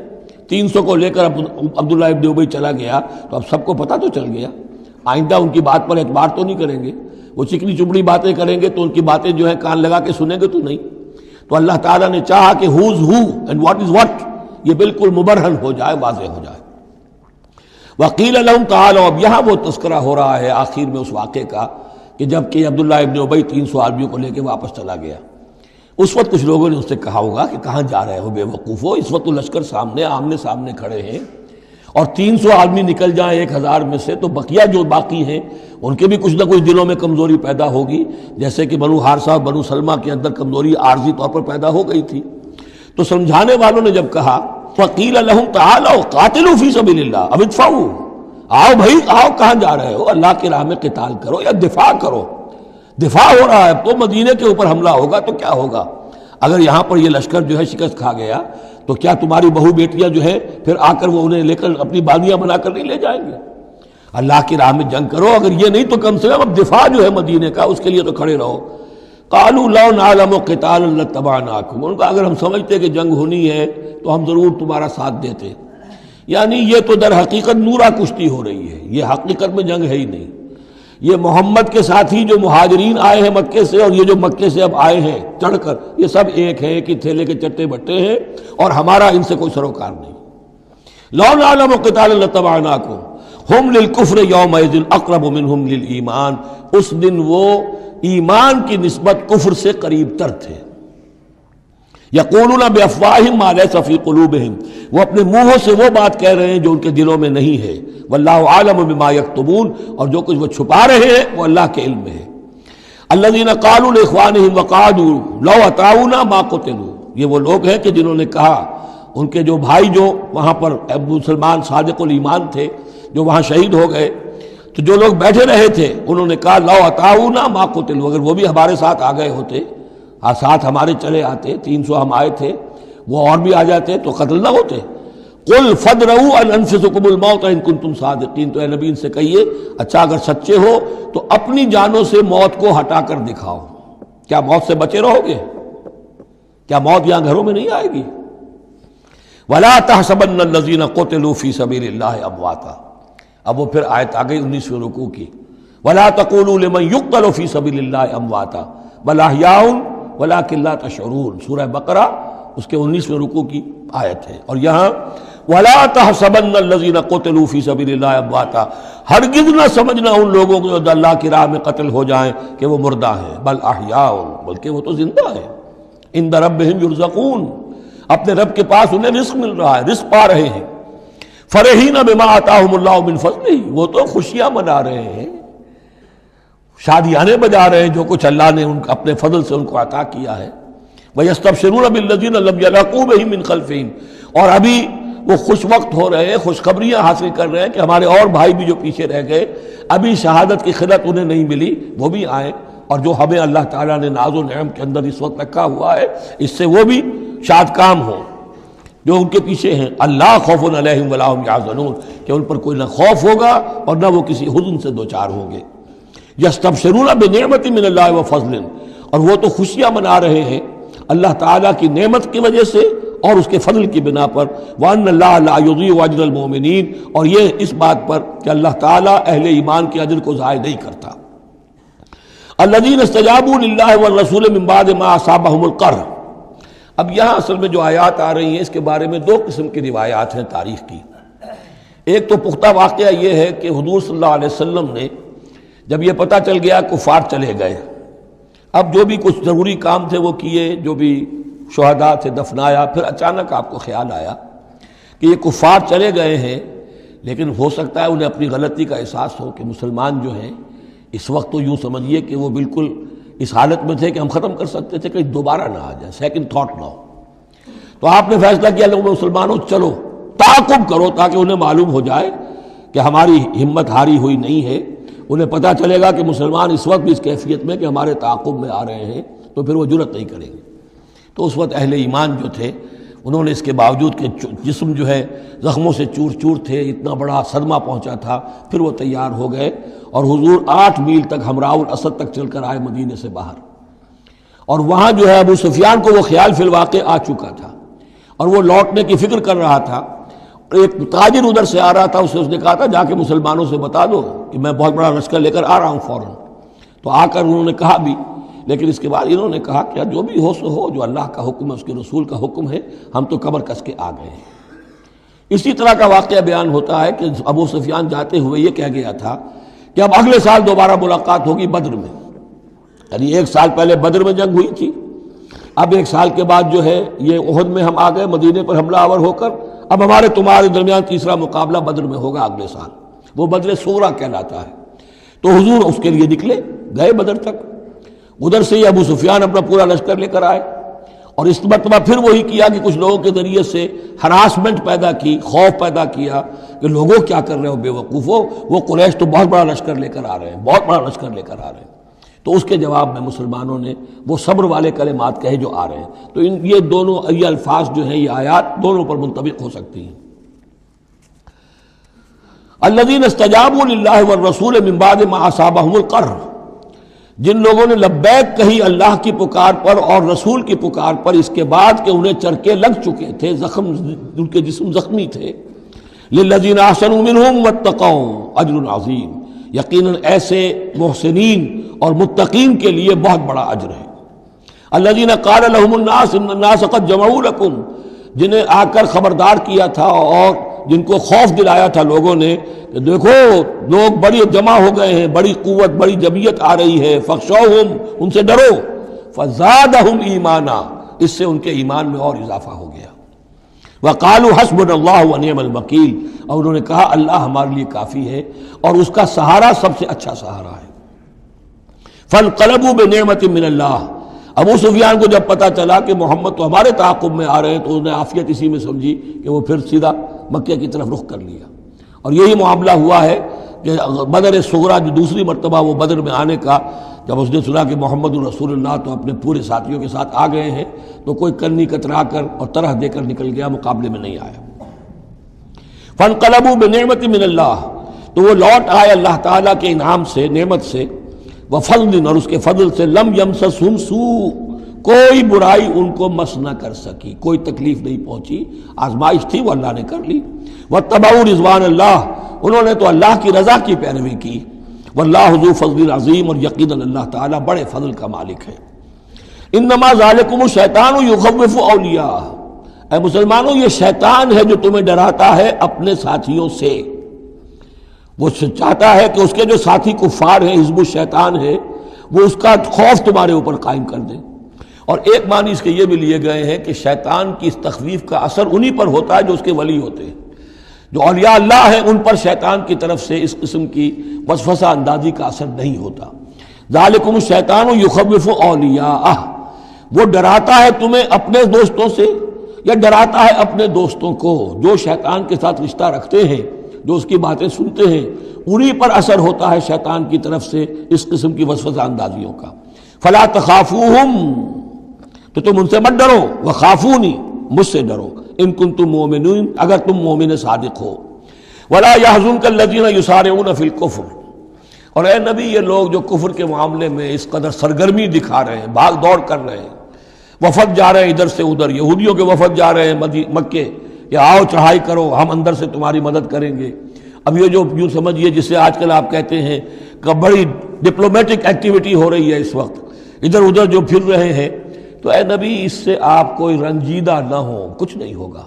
300 کو لے کر عبداللہ ابن ابی چلا گیا تو اب سب کو پتہ تو چل گیا. آئندہ ان کی بات پر اعتبار تو نہیں کریں گے، وہ چکنی چپڑی باتیں کریں گے تو ان کی باتیں جو ہے کان لگا کے سنیں گے تو نہیں. تو اللہ تعالیٰ نے چاہا کہ who's who and what is what یہ بالکل مبرہن ہو جائے، واضح ہو جائے. وقیل لہم تعالوا، اب یہاں وہ تذکرہ ہو رہا ہے آخر میں اس واقعے کا کہ جب کہ عبداللہ ابن ابی 300 آدمیوں کو لے کے واپس چلا گیا. اس وقت کچھ لوگوں نے اس سے کہا ہوگا کہ کہاں جا رہے ہو بے وقوفو، اس وقت تو لشکر سامنے آمنے سامنے کھڑے ہیں اور 300 آدمی نکل جائیں 1000 میں سے تو بقیہ جو باقی ہیں ان کے بھی کچھ نہ کچھ دلوں میں کمزوری پیدا ہوگی، جیسے کہ بنو حارثہ اور بنو سلمہ کے اندر کمزوری عارضی طور پر پیدا ہو گئی تھی. تو سمجھانے والوں نے جب کہا فقیل لہم تعالوا قاتلوا فی سبیل اللہ اب ادفعوا، آؤ بھائی آؤ، کہاں جا رہے ہو؟ اللہ کی راہ میں قتال کرو یا دفاع کرو. دفاع ہو رہا ہے تو مدینے کے اوپر حملہ ہوگا تو کیا ہوگا؟ اگر یہاں پر یہ لشکر جو ہے شکست کھا گیا تو کیا تمہاری بہو بیٹیاں جو ہے پھر آ کر وہ انہیں لے کر اپنی باندیاں بنا کر نہیں لے جائیں گے؟ اللہ کی راہ میں جنگ کرو، اگر یہ نہیں تو کم سے کم اب دفاع جو ہے مدینے کا اس کے لیے تو کھڑے رہو. قالوا لو نعلم قتالا لاتبعناکم، ان کا اگر ہم سمجھتے کہ جنگ ہونی ہے تو ہم ضرور تمہارا ساتھ دیتے. یعنی یہ تو در حقیقت نورا کشتی ہو رہی ہے، یہ حقیقت میں جنگ ہے ہی نہیں. یہ محمد کے ساتھی جو مہاجرین آئے ہیں مکے سے اور یہ جو مکے سے اب آئے ہیں چڑھ کر، یہ سب ایک ہیں، ایک ہی تھیلے کے چٹے بٹے ہیں اور ہمارا ان سے کوئی سروکار نہیں. لو نعلم قتالا لاتبعناکم ہم للکفر یومئذ اقرب منہم للایمان، اس دن وہ ایمان کی نسبت کفر سے قریب تر تھے. یقولون بافواہہم ما لیس فی قلوبہم، وہ اپنے منہوں سے وہ بات کہہ رہے ہیں جو ان کے دلوں میں نہیں ہے. واللہ عالم بما یکتمون، اور جو کچھ وہ چھپا رہے ہیں وہ اللہ کے علم میں ہے. الذین قالوا لاخوانہم وقعدوا لو اطاعونا ما قتلوا، یہ وہ لوگ ہیں کہ جنہوں نے کہا، ان کے جو بھائی جو وہاں پر ابو سلمان صادق الایمان تھے جو وہاں شہید ہو گئے، تو جو لوگ بیٹھے رہے تھے انہوں نے کہا لو اطاعونا ما قتلوا، اگر وہ بھی ہمارے ساتھ آ گئے ہوتے، ساتھ ہمارے چلے آتے، 300 ہم آئے تھے، وہ اور بھی آ جاتے تو قتل نہ ہوتے. قل فادرؤوا عن انفسکم الموت ان کنتم صادقین، تو اے نبی ان سے کہیے اچھا اگر سچے ہو تو اپنی جانوں سے موت کو ہٹا کر دکھاؤ. کیا موت سے بچے رہو گے؟ کیا موت یہاں گھروں میں نہیں آئے گی؟ ولا تحسبن الذین قتلوا فی سبیل اللہ امواتا، اب وہ پھر آیت آ گئی 19ویں رکوع کی، ولا تقولوا لمن يقتل فی سبیل اللہ امواتا بل احیاء ولکن لا تشعرون، سورہ بقرہ اس کے 19ویں رکوع کی آیت ہے. اور یہاں وَلَا تَحْسَبَنَّ الَّذِينَ قُتِلُوا فِي سَبِيلِ اللَّهِ أَمْوَاتًا، ہرگز نہ سمجھنا ان لوگوں کو جو اللہ کی راہ میں قتل ہو جائیں کہ وہ مردہ ہیں، بل احیاء، بلکہ وہ تو زندہ ہیں. عند ربهم يرزقون، اپنے رب کے پاس انہیں رزق مل رہا ہے، رزق پا رہے ہیں. فرحین بما آتاہم اللہ من فضلہ، وہ تو خوشیاں منا رہے ہیں، شادیانے بجا رہے ہیں جو کچھ اللہ نے ان اپنے فضل سے ان کو عطا کیا ہے. وَيَسْتَبْشِرُونَ بِالَّذِينَ لَمْ يَلْحَقُوا بِهِم مِّن خَلْفِهِمْ، اور ابھی وہ خوش وقت ہو رہے ہیں، خوشخبریاں حاصل کر رہے ہیں کہ ہمارے اور بھائی بھی جو پیچھے رہ گئے، ابھی شہادت کی خلت انہیں نہیں ملی، وہ بھی آئیں، اور جو ہمیں اللہ تعالیٰ نے ناز و نعم کے اندر اس وقت رکھا ہوا ہے اس سے وہ بھی شاد کام ہو. جو ان کے پیچھے ہیں، اللہ خوف علیہم ولا هم یحزنون، کہ ان پر کوئی نہ خوف ہوگا اور نہ وہ کسی حزن سے دوچار ہوں گے۔ یستبشرون بنعمت من اللہ وفضل، اور وہ تو خوشیاں منا رہے ہیں اللہ تعالیٰ کی نعمت کی وجہ سے اور اس کے فضل کی بنا پر، وَأَنَّ اللَّهَ لَا يُضِيعُ أَجْرَ الْمُؤْمِنِينَ، اور یہ اس بات پر کہ اللہ تعالیٰ اہل ایمان کے اجر کو ضائع نہیں کرتا۔ الَّذِينَ اسْتَجَابُوا لِلَّهِ وَالرَّسُولِ مِن بَعْدِ مَا أَصَابَهُمُ الْقَرْحُ۔ اب یہاں اصل میں جو آیات آ رہی ہیں اس کے بارے میں دو قسم کی روایات ہیں تاریخ کی۔ ایک تو پختہ واقعہ یہ ہے کہ حضور صلی اللہ علیہ وسلم نے جب یہ پتہ چل گیا کفار چلے گئے، اب جو بھی کچھ ضروری کام تھے وہ کیے، جو بھی شہداء تھے دفنایا، پھر اچانک آپ کو خیال آیا کہ یہ کفار چلے گئے ہیں، لیکن ہو سکتا ہے انہیں اپنی غلطی کا احساس ہو کہ مسلمان جو ہیں اس وقت تو یوں سمجھیے کہ وہ بالکل اس حالت میں تھے کہ ہم ختم کر سکتے تھے کہ دوبارہ نہ آ جائے، سیکنڈ تھاٹ نہ ہو۔ تو آپ نے فیصلہ کیا لوگوں مسلمانوں چلو تعاقب کرو تاکہ انہیں معلوم ہو جائے کہ ہماری ہمت ہاری ہوئی نہیں ہے، انہیں پتہ چلے گا کہ مسلمان اس وقت بھی اس کیفیت میں کہ ہمارے تعاقب میں آ رہے ہیں، تو پھر وہ جرأت نہیں کریں گے۔ تو اس وقت اہل ایمان جو تھے انہوں نے اس کے باوجود کہ جسم جو ہے زخموں سے چور چور تھے، اتنا بڑا صدمہ پہنچا تھا، پھر وہ تیار ہو گئے اور حضور 8 میل تک ہمراہ الاسد تک چل کر آئے مدینے سے باہر، اور وہاں جو ہے ابو سفیان کو وہ خیال فی الواقع آ چکا تھا اور وہ لوٹنے کی فکر کر رہا تھا۔ ایک تاجر ادھر سے آ رہا تھا، اس نے کہا تھا جا کے مسلمانوں سے بتا دو کہ میں بہت بڑا لشکر لے کر آ رہا ہوں فوراً۔ تو آ کر انہوں نے کہا بھی، لیکن اس کے بعد انہوں نے کہا کہ جو بھی ہو سو ہو، جو اللہ کا حکم ہے اس کے رسول کا حکم ہے، ہم تو کمر کس کے آ گئے ہیں۔ اسی طرح کا واقعہ بیان ہوتا ہے کہ ابو سفیان جاتے ہوئے یہ کہہ گیا تھا کہ اب اگلے سال دوبارہ ملاقات ہوگی بدر میں، یعنی 1 سال پہلے بدر میں جنگ ہوئی تھی، اب 1 سال کے بعد جو ہے یہ احد میں ہم آ گئے مدینے پر حملہ آور ہو کر، اب ہمارے تمہارے درمیان تیسرا مقابلہ بدر میں ہوگا اگلے سال، وہ بدر صغریٰ کہلاتا ہے۔ تو حضور اس کے لیے نکلے، گئے بدر تک، ادھر سے ہی ابو سفیان اپنا پورا لشکر لے کر آئے، اور اس مرتبہ پھر وہی کیا کہ کچھ لوگوں کے ذریعے سے ہراسمنٹ پیدا کی، خوف پیدا کیا کہ لوگوں کیا کر رہے ہو بے وقوفو، وہ قریش تو بہت بڑا لشکر لے کر آ رہے ہیں، بہت بڑا لشکر لے کر آ رہے ہیں۔ تو اس کے جواب میں مسلمانوں نے وہ صبر والے کلمات کہے جو آ رہے ہیں۔ تو یہ دونوں یہ الفاظ جو ہیں، یہ آیات دونوں پر منطبق ہو سکتی ہیں۔ الذین استجابوا للہ والرسول من بعد ما اصابهم القرح، جن لوگوں نے لبیک کہی اللہ کی پکار پر اور رسول کی پکار پر اس کے بعد کہ انہیں چرکے لگ چکے تھے، زخم ان کے جسم زخمی تھے، للذین احسنوا منہم واتقوا اجر عظیم، یقیناً ایسے محسنین اور متقین کے لیے بہت بڑا اجر ہے۔ الذین قال لهم الناس ان الناس قد جمعوا لكم، جنہیں آ کر خبردار کیا تھا اور جن کو خوف دلایا تھا لوگوں نے کہ دیکھو لوگ بڑی جمع ہو گئے ہیں، بڑی قوت بڑی جمعیت آ رہی ہے، فخشوہم، ان سے ڈرو، فزادہم ایمانا، اس سے ان کے ایمان میں اور اضافہ ہو گیا۔ وقالوا حسبنا اللہ ونعم الوکیل، اور انہوں نے کہا اللہ ہمارے لیے کافی ہے اور اس کا سہارا سب سے اچھا سہارا ہے۔ فانقلبوا بنعمت من اللہ، ابو سفیان کو جب پتہ چلا کہ محمد تو ہمارے تعاقب میں آ رہے ہیں تو انہوں نے عافیت اسی میں سمجھی کہ وہ پھر سیدھا مکہ کی طرف رخ کر لیا، اور یہی معاملہ ہوا ہے کہ بدر صغریٰ جو دوسری مرتبہ وہ بدر میں آنے کا، جب اس نے سنا کہ محمد الرسول اللہ تو اپنے پورے ساتھیوں کے ساتھ آ گئے ہیں، تو کوئی کنی کترا کر اور طرح دے کر نکل گیا، مقابلے میں نہیں آیا۔ فانقلبوا بنعمت من اللہ، تو وہ لوٹ آئے اللہ تعالیٰ کے انعام سے، نعمت سے، وفضل، اور اس کے فضل سے، لم یمسسہم سوء، کوئی برائی ان کو مس نہ کر سکی، کوئی تکلیف نہیں پہنچی، آزمائش تھی وہ اللہ نے کر لی۔ واتبعوا رضوان اللہ، انہوں نے تو اللہ کی رضا کی پیروی کی۔ واللہ ذو فضل عظیم، اور یقیناً اللہ تعالیٰ بڑے فضل کا مالک ہے۔ انما ذالکم الشیطان یخوف اولیاء، اے مسلمانوں یہ شیطان ہے جو تمہیں ڈراتا ہے اپنے ساتھیوں سے، وہ چاہتا ہے کہ اس کے جو ساتھی کفار ہیں، حزب الشیطان ہے، وہ اس کا خوف تمہارے اوپر قائم کر دیں۔ اور ایک معنی اس کے یہ بھی لیے گئے ہیں کہ شیطان کی اس تخویف کا اثر انہی پر ہوتا ہے جو اس کے ولی ہوتے ہیں، جو اولیاء اللہ ہیں ان پر شیطان کی طرف سے اس قسم کی وسوسہ اندازی کا اثر نہیں ہوتا۔ ذالکم الشیطان یخوف اولیاءہ، وہ ڈراتا ہے تمہیں اپنے دوستوں سے، یا ڈراتا ہے اپنے دوستوں کو جو شیطان کے ساتھ رشتہ رکھتے ہیں، جو اس کی باتیں سنتے ہیں، انہی پر اثر ہوتا ہے شیطان کی طرف سے اس قسم کی وسوسہ اندازیوں کا۔ فلا تخافوہم، تو تم ان سے مت ڈرو، وخافونی، مجھ سے ڈرو، ان کنتم مؤمنین، اگر تم مومن صادق ہو۔ ولا يحزنك الذين يسارعون في الكفر، اور اے نبی یہ لوگ جو کفر کے معاملے میں اس قدر سرگرمی دکھا رہے ہیں، بھاگ دوڑ کر رہے ہیں، وفد جا رہے ہیں ادھر سے ادھر، یہودیوں کے وفد جا رہے ہیں مکے کہ آؤ چڑھائی کرو، ہم اندر سے تمہاری مدد کریں گے۔ اب یہ جو یوں سمجھیے جسے آج کل آپ کہتے ہیں کہ بڑی ڈپلومیٹک ایکٹیویٹی ہو رہی ہے اس وقت، ادھر ادھر جو پھر رہے ہیں، تو اے نبی اس سے آپ کوئی رنجیدہ نہ ہو، کچھ نہیں ہوگا۔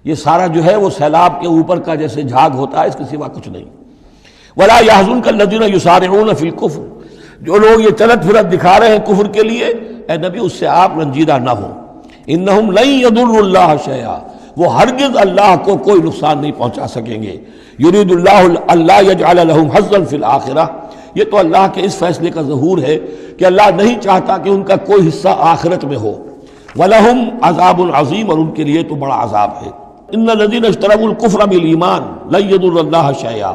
یہ سارا جو ہے وہ سیلاب کے اوپر کا جیسے جھاگ ہوتا ہے، اس کے سوا کچھ نہیں۔ ولا يحزنك الذين يسارعون في الكفر، جو لوگ یہ چلت پھرت دکھا رہے ہیں کفر کے لیے، اے نبی اس سے آپ رنجیدہ نہ ہو۔ انہم لن يضروا اللہ شیئا، وہ ہرگز اللہ کو کوئی نقصان نہیں پہنچا سکیں گے۔ یرید اللہ اللہ یجعل لهم حظا فی الآخرہ، یہ تو اللہ کے اس فیصلے کا ظہور ہے کہ اللہ نہیں چاہتا کہ ان کا کوئی حصہ آخرت میں ہو۔ وَلَهُمْ عَذَابٌ عَظِيمٌ، اور ان کے لیے تو بڑا عذاب ہے۔ ان الذین اشتروا الکفر بالایمان لن یضروا اللہ شیئا،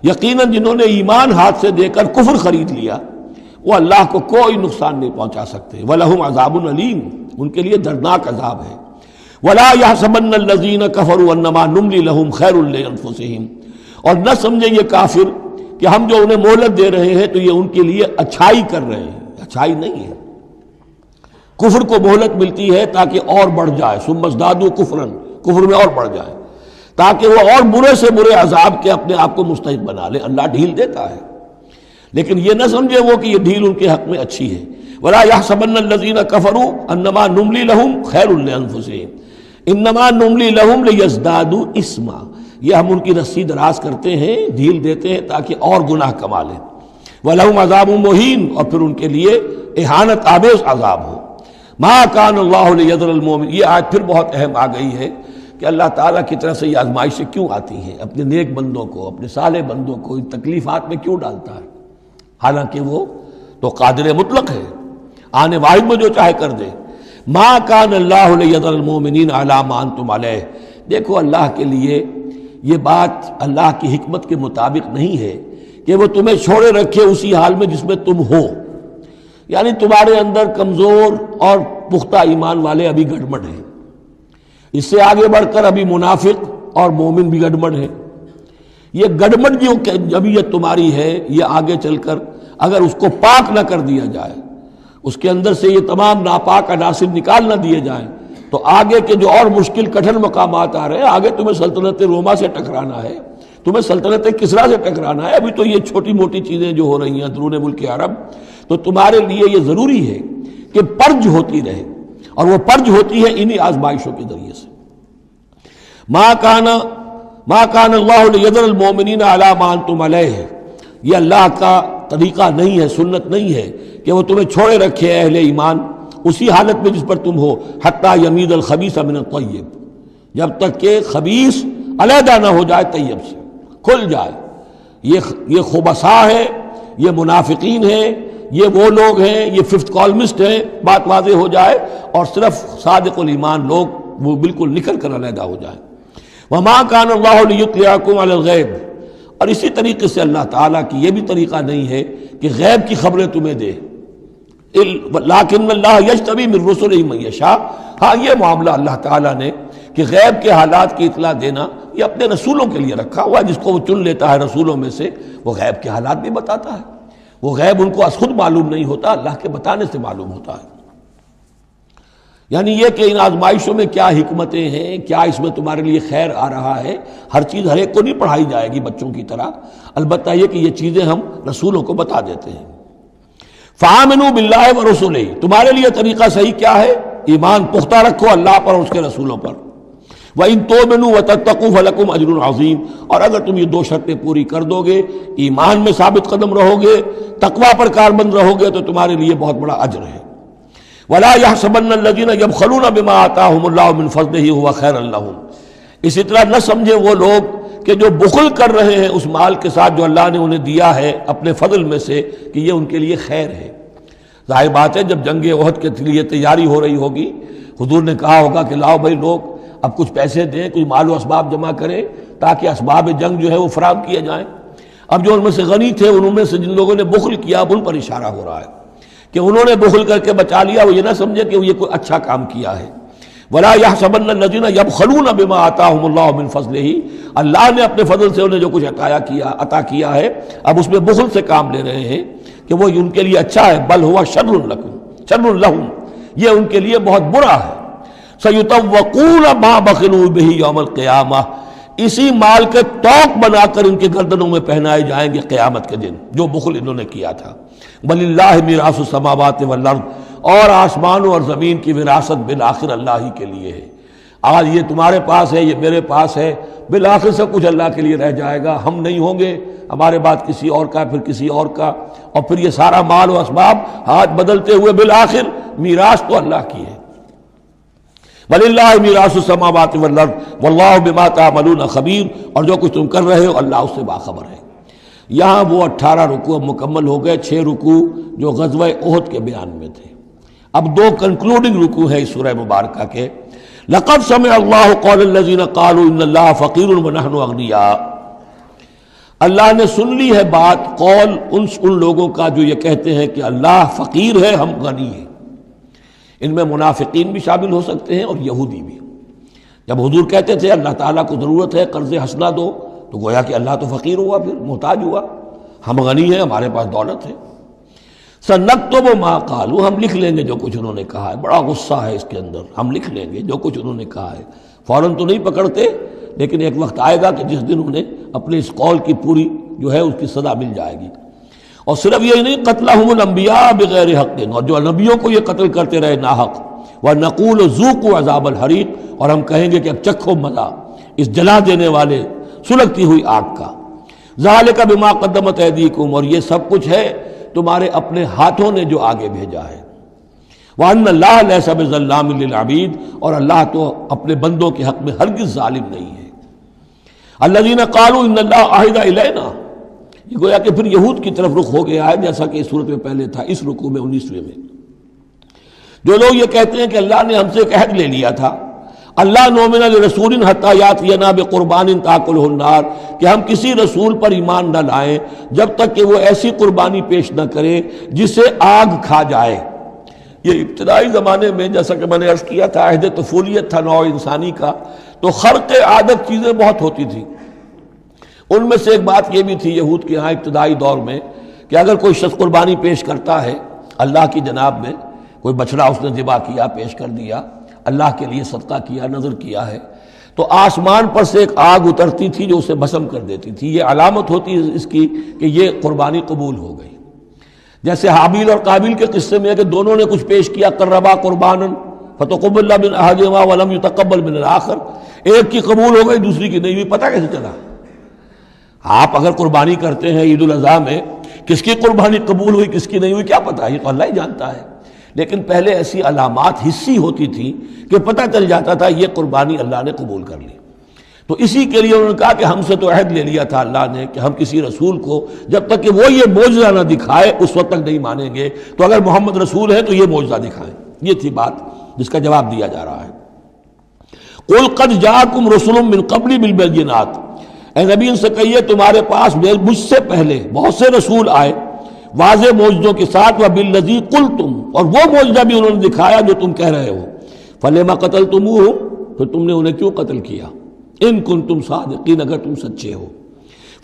یقیناً جنہوں نے ایمان ہاتھ سے دے کر کفر خرید لیا وہ اللہ کو کوئی نقصان نہیں پہنچا سکتے۔ وَلَهُمْ عَذَابٌ علیم، ان کے لیے دردناک عذاب ہے۔ وَلَا يَحْسَبَنَّ الَّذِينَ كَفَرُوا أَنَّمَا نُمْلِي لَهُمْ خَيْرٌ لِأَنفُسِهِمْ، اور نہ سمجھیں یہ کافر کہ ہم جو انہیں مہلت دے رہے ہیں تو یہ ان کے لیے اچھائی کر رہے ہیں، اچھائی نہیں ہے۔ کفر کو مہلت ملتی ہے تاکہ اور بڑھ جائے، ثم ازدادوا کفرا، کفر میں اور بڑھ جائے، تاکہ وہ اور برے سے برے عذاب کے اپنے آپ کو مستحق بنا لے۔ اللہ ڈھیل دیتا ہے، لیکن یہ نہ سمجھے وہ کہ یہ ڈھیل ان کے حق میں اچھی ہے۔ وَلَا يَحْسَبَنَّ الَّذِينَ كَفَرُوا أَنَّمَا نُمْلِي لَهُمْ خَيْرٌ لِأَنفُسِهِمْ إِنَّمَا نُمْلِي لَهُمْ لِيَزْدَادُوا إِثْمًا، یہ ہم ان کی رسی دراز کرتے ہیں، ڈھیل دیتے ہیں تاکہ اور گناہ کما لیں۔ وَلَهُمْ عَذَابٌ مُهِينٌ، اور پھر ان کے لیے اہانت آمیز عذاب ہو۔ مَا كَانَ اللَّهُ لِيَذَرَ الْمُؤْمِنِينَ، یہ آیت پھر بہت اہم آ گئی ہے کہ اللہ تعالیٰ کی طرف سے یہ آزمائشیں کیوں آتی ہیں، اپنے نیک بندوں کو، اپنے صالح بندوں کو ان تکلیفات میں کیوں ڈالتا ہے، حالانکہ وہ تو قادر مطلق ہے، آنے واحد میں جو چاہے کر دے۔ ما کان اللہ لیذر المؤمنین علی ما انتم علیہ، دیکھو اللہ کے لیے یہ بات اللہ کی حکمت کے مطابق نہیں ہے کہ وہ تمہیں چھوڑے رکھے اسی حال میں جس میں تم ہو، یعنی تمہارے اندر کمزور اور پختہ ایمان والے ابھی گڑبڑ ہیں، اس سے آگے بڑھ کر ابھی منافق اور مومن بھی گڑبڑ ہیں۔ یہ گڑبڑ جو جبیت تمہاری ہے، یہ آگے چل کر اگر اس کو پاک نہ کر دیا جائے، اس کے اندر سے یہ تمام ناپاک عناصر نکال نہ دیے جائیں، تو آگے کے جو اور مشکل کٹھن مقامات آ رہے ہیں، آگے تمہیں سلطنت روما سے ٹکرانا ہے، تمہیں سلطنت کسریٰ سے ٹکرانا ہے، ابھی تو یہ چھوٹی موٹی چیزیں جو ہو رہی ہیں اندرون ملک عرب، تو تمہارے لیے یہ ضروری ہے کہ پرج ہوتی رہے، اور وہ پرج ہوتی ہے انہی آزمائشوں کے ذریعے سے۔ ما کان اللہ لیذر المؤمنین علی ما انتم علیہ، یہ اللہ کا طریقہ نہیں ہے، سنت نہیں ہے کہ وہ تمہیں چھوڑے رکھے اہل ایمان اسی حالت میں جس پر تم ہو، حتی یمیز الخبیث من الطیب، جب تک کہ خبیث علیحدہ نہ ہو جائے طیب سے، کھل جائے۔ یہ خبثاء ہے، یہ منافقین ہیں، یہ وہ لوگ ہیں، یہ ففتھ کالمسٹ ہیں، بات واضح ہو جائے، اور صرف صادق الایمان لوگ وہ بالکل نکل کر علیحدہ ہو جائے۔ وما کان اللہ لیطلعکم علی الغیب، اور اسی طریقے سے اللہ تعالیٰ کی یہ بھی طریقہ نہیں ہے کہ غیب کی خبریں تمہیں دے، لیکن اللہ یجتبی من رسلہ من یشاء، ہاں یہ معاملہ اللہ تعالیٰ نے کہ غیب کے حالات کی اطلاع دینا یہ اپنے رسولوں کے لیے رکھا ہوا ہے، جس کو وہ چن لیتا ہے رسولوں میں سے وہ غیب کے حالات بھی بتاتا ہے۔ وہ غیب ان کو از خود معلوم نہیں ہوتا، اللہ کے بتانے سے معلوم ہوتا ہے۔ یعنی یہ کہ ان آزمائشوں میں کیا حکمتیں ہیں، کیا اس میں تمہارے لیے خیر آ رہا ہے، ہر چیز ہر ایک کو نہیں پڑھائی جائے گی بچوں کی طرح، البتہ یہ کہ یہ چیزیں ہم رسولوں کو بتا دیتے ہیں۔ فآمنوا باللہ ورسولہ، تمہارے لیے طریقہ صحیح کیا ہے؟ ایمان پختہ رکھو اللہ پر اور اس کے رسولوں پر۔ وَإِن تُؤْمِنُوا وَتَتَّقُوا فَلَكُمْ أَجْرٌ عَظِيمٌ، اور اگر تم یہ دو شرطیں پوری کر دو گے، ایمان میں ثابت قدم رہو گے، تقوی پر کاربند رہو گے، تو تمہارے لیے بہت بڑا اجر ہے۔ وَلَا يَحْسَبَنَّ الَّذِينَ يَبْخَلُونَ بِمَا آتَاهُمُ اللَّهُ مِنْ فَضْلِهِ هُوَ خَيْرًا لَهُمْ، اسی طرح نہ سمجھے وہ لوگ کہ جو بخل کر رہے ہیں اس مال کے ساتھ جو اللہ نے انہیں دیا ہے اپنے فضل میں سے، کہ یہ ان کے لیے خیر ہے۔ ظاہر بات ہے جب جنگ احد کے لیے تیاری ہو رہی ہوگی، حضور نے کہا ہوگا کہ لاؤ بھائی لوگ اب کچھ پیسے دیں، کچھ مال و اسباب جمع کریں تاکہ اسباب جنگ جو ہے وہ فراہم کیے جائیں۔ اب جو ان میں سے غنی تھے، انہوں میں سے جن لوگوں نے بخل کیا، اب ان پر اشارہ ہو رہا ہے کہ انہوں نے بخل کر کے بچا لیا، وہ یہ نہ سمجھے کہ یہ کوئی اچھا کام کیا ہے۔ ولا يحسبن الذين يبخلون بما آتاهم الله من فضله، اللہ نے اپنے فضل سے انہیں جو کچھ عطا کیا ہے اب اس میں بخل سے کام لے رہے ہیں کہ وہ ان کے لیے اچھا ہے، بل هو شر لهم، یہ ان کے لیے بہت برا ہے۔ سیطوقون ما بخلوا به یوم القیامہ، اسی مال کے توق بنا کر ان کے گردنوں میں پہنائے جائیں گے قیامت کے دن جو بخل انہوں نے کیا تھا۔ وللہ میراث السماوات والارض، اور آسمانوں اور زمین کی وراثت بالآخر اللہ ہی کے لیے ہے۔ آج یہ تمہارے پاس ہے، یہ میرے پاس ہے، بالآخر سب کچھ اللہ کے لیے رہ جائے گا، ہم نہیں ہوں گے، ہمارے بعد کسی اور کا، پھر کسی اور کا، اور پھر یہ سارا مال و اسباب ہاتھ بدلتے ہوئے بالآخر میراث تو اللہ کی ہے۔ وَلِلَّهِ مِيرَاثُ السَّمَاوَاتِ وَالْأَرْضِ وَاللَّهُ بِمَا تَعْمَلُونَ خَبِيرٌ، اور جو کچھ تم کر رہے ہو اللہ اس سے باخبر ہے۔ یہاں وہ 18 رکوع مکمل ہو گئے، 6 رکوع جو غزوہ احد کے بیان میں تھے۔ اب 2 کنکلوڈنگ رکوع ہے اس سورہ مبارکہ کے۔ لَقَدْ سَمِعَ اللَّهُ قَوْلَ الَّذِينَ قَالُوا إِنَّ اللَّهَ فَقِيرٌ وَنَحْنُ أَغْنِيَاءُ، اللہ نے سن لی ہے بات، قول ان لوگوں کا جو یہ کہتے ہیں کہ اللہ فقیر ہے، ہم غنی ہیں۔ ان میں منافقین بھی شامل ہو سکتے ہیں اور یہودی بھی۔ جب حضور کہتے تھے اللہ تعالیٰ کو ضرورت ہے قرض حسنہ دو، تو گویا کہ اللہ تو فقیر ہوا، پھر محتاج ہوا، ہم غنی ہیں، ہمارے پاس دولت ہے۔ سنکتب ما قالوا، ہم لکھ لیں گے جو کچھ انہوں نے کہا ہے۔ بڑا غصہ ہے اس کے اندر، ہم لکھ لیں گے جو کچھ انہوں نے کہا ہے۔ فوراً تو نہیں پکڑتے، لیکن ایک وقت آئے گا کہ جس دن انہیں اپنے اس قول کی پوری جو ہے اس کی سزا مل جائے گی۔ اور صرف یہی نہیں، قتلہم الانبیاء بغیر حق، اور جو نبیوں کو یہ قتل کرتے رہے ناحق، وَنَقُولُ ذُوقُوا عَذَابَ الْحَرِيقِ، اور ہم کہیں گے کہ اب چکھو مزہ اس جلا دینے والے سلگتی ہوئی آگ کا۔ ذَلِكَ بِمَا قَدَّمَتْ أَيْدِيكُمْ، اور یہ سب کچھ ہے تمہارے اپنے ہاتھوں نے جو آگے بھیجا ہے۔ وَأَنَّ اللَّهَ لَيْسَ بِظَلَّامٍ لِّلْعَبِيدِ، اور اللہ تو اپنے بندوں کے حق میں ہرگز ظالم نہیں ہے۔ الَّذِينَ قَالُوا إِنَّ اللَّهَ عَهِدَ إِلَيْنَا، یہ گویا کہ پھر یہود کی طرف رخ ہو گیا ہے، جیسا کہ اس صورت میں پہلے تھا، اس رکوع میں 19ویں میں۔ جو لوگ یہ کہتے ہیں کہ اللہ نے ہم سے ایک عہد لے لیا تھا، اللہ نؤمن لرسول حتی یاتینا بقربان تاکلہ النار، کہ ہم کسی رسول پر ایمان نہ لائیں جب تک کہ وہ ایسی قربانی پیش نہ کرے جسے آگ کھا جائے۔ یہ ابتدائی زمانے میں جیسا کہ میں نے عرض کیا تھا، عہد طفولیت تھا نوع انسانی کا، تو خرق عادت چیزیں بہت ہوتی تھی۔ ان میں سے ایک بات یہ بھی تھی یہود کے ہاں ابتدائی دور میں کہ اگر کوئی شخص قربانی پیش کرتا ہے اللہ کی جناب میں، کوئی بچڑا اس نے ذبح کیا، پیش کر دیا، اللہ کے لیے صدقہ کیا، نذر کیا ہے، تو آسمان پر سے ایک آگ اترتی تھی جو اسے بھسم کر دیتی تھی۔ یہ علامت ہوتی ہے اس کی کہ یہ قربانی قبول ہو گئی۔ جیسے حابیل اور قابیل کے قصے میں ہے کہ دونوں نے کچھ پیش کیا، قربا قربانا فتقبل من احدہما ولم یتقبل من الآخر، ایک کی قبول ہو گئی دوسری کی نہیں ہوئی۔ پتہ کیسے چلا؟ آپ اگر قربانی کرتے ہیں عید الاضحیٰ میں، کس کی قربانی قبول ہوئی کس کی نہیں ہوئی کیا پتہ، یہ تو اللہ ہی جانتا ہے۔ لیکن پہلے ایسی علامات حسی ہوتی تھی کہ پتہ چل جاتا تھا یہ قربانی اللہ نے قبول کر لی۔ تو اسی کے لیے انہوں نے کہا کہ ہم سے تو عہد لے لیا تھا اللہ نے کہ ہم کسی رسول کو جب تک کہ وہ یہ معجزہ نہ دکھائے اس وقت تک نہیں مانیں گے، تو اگر محمد رسول ہے تو یہ معجزہ دکھائیں۔ یہ تھی بات جس کا جواب دیا جا رہا ہے۔ قُلْ قَدْ جَاءَكُمْ رُسُلٌ مِّن قَبْلِ بِالْبَيِّنَاتِ، اے نبی ان سے کہیے تمہارے پاس مجھ سے پہلے بہت سے رسول آئے واضح معجزوں کے ساتھ، وَبِالَّذِي قُلْتُمْ، اور وہ معجزہ بھی انہوں نے دکھایا جو تم کہہ رہے ہو۔ فَلِمَ قَتَلْتُمُوهُمْ، پھر تم نے انہیں کیوں قتل کیا؟ ان کنتم صادقین، اگر تم سچے ہو۔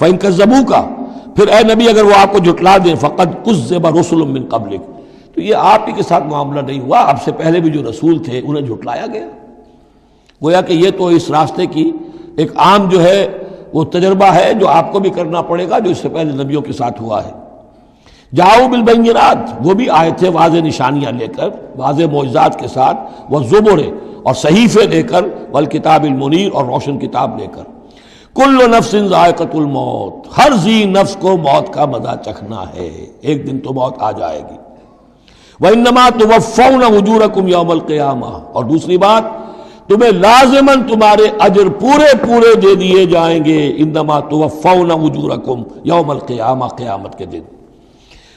فَإِن كَذَّبُوكَ، پھر اے نبی اگر وہ آپ کو جھٹلا دیں، فَقَدْ كُذِّبَ رُسُلٌ مِّن قَبْلِكَ، تو یہ آپ ہی کے ساتھ معاملہ نہیں ہوا، آپ سے پہلے بھی جو رسول تھے انہیں جھٹلایا گیا۔ گویا کہ یہ تو اس راستے کی ایک عام جو ہے وہ تجربہ ہے جو آپ کو بھی کرنا پڑے گا جو اس سے پہلے نبیوں کے ساتھ ہوا ہے۔ جاؤ بالبینات، وہ بھی آئے تھے واضح نشانیاں لے کر، واضح معجزات کے ساتھ، والزبر، اور صحیفے لے کر، والکتاب المنیر، اور روشن کتاب لے کر۔ کل نفس ذائقۃ الموت، ہر ذی نفس کو موت کا مزہ چکھنا ہے، ایک دن تو موت آ جائے گی۔ وانما توفون اجورکم یوم القیامہ، اور دوسری بات تمہیں لازماً تمہارے اجر پورے پورے دے دیے جائیں گے۔ انما توفون اجورکم یوم القیامہ، قیامت کے دن۔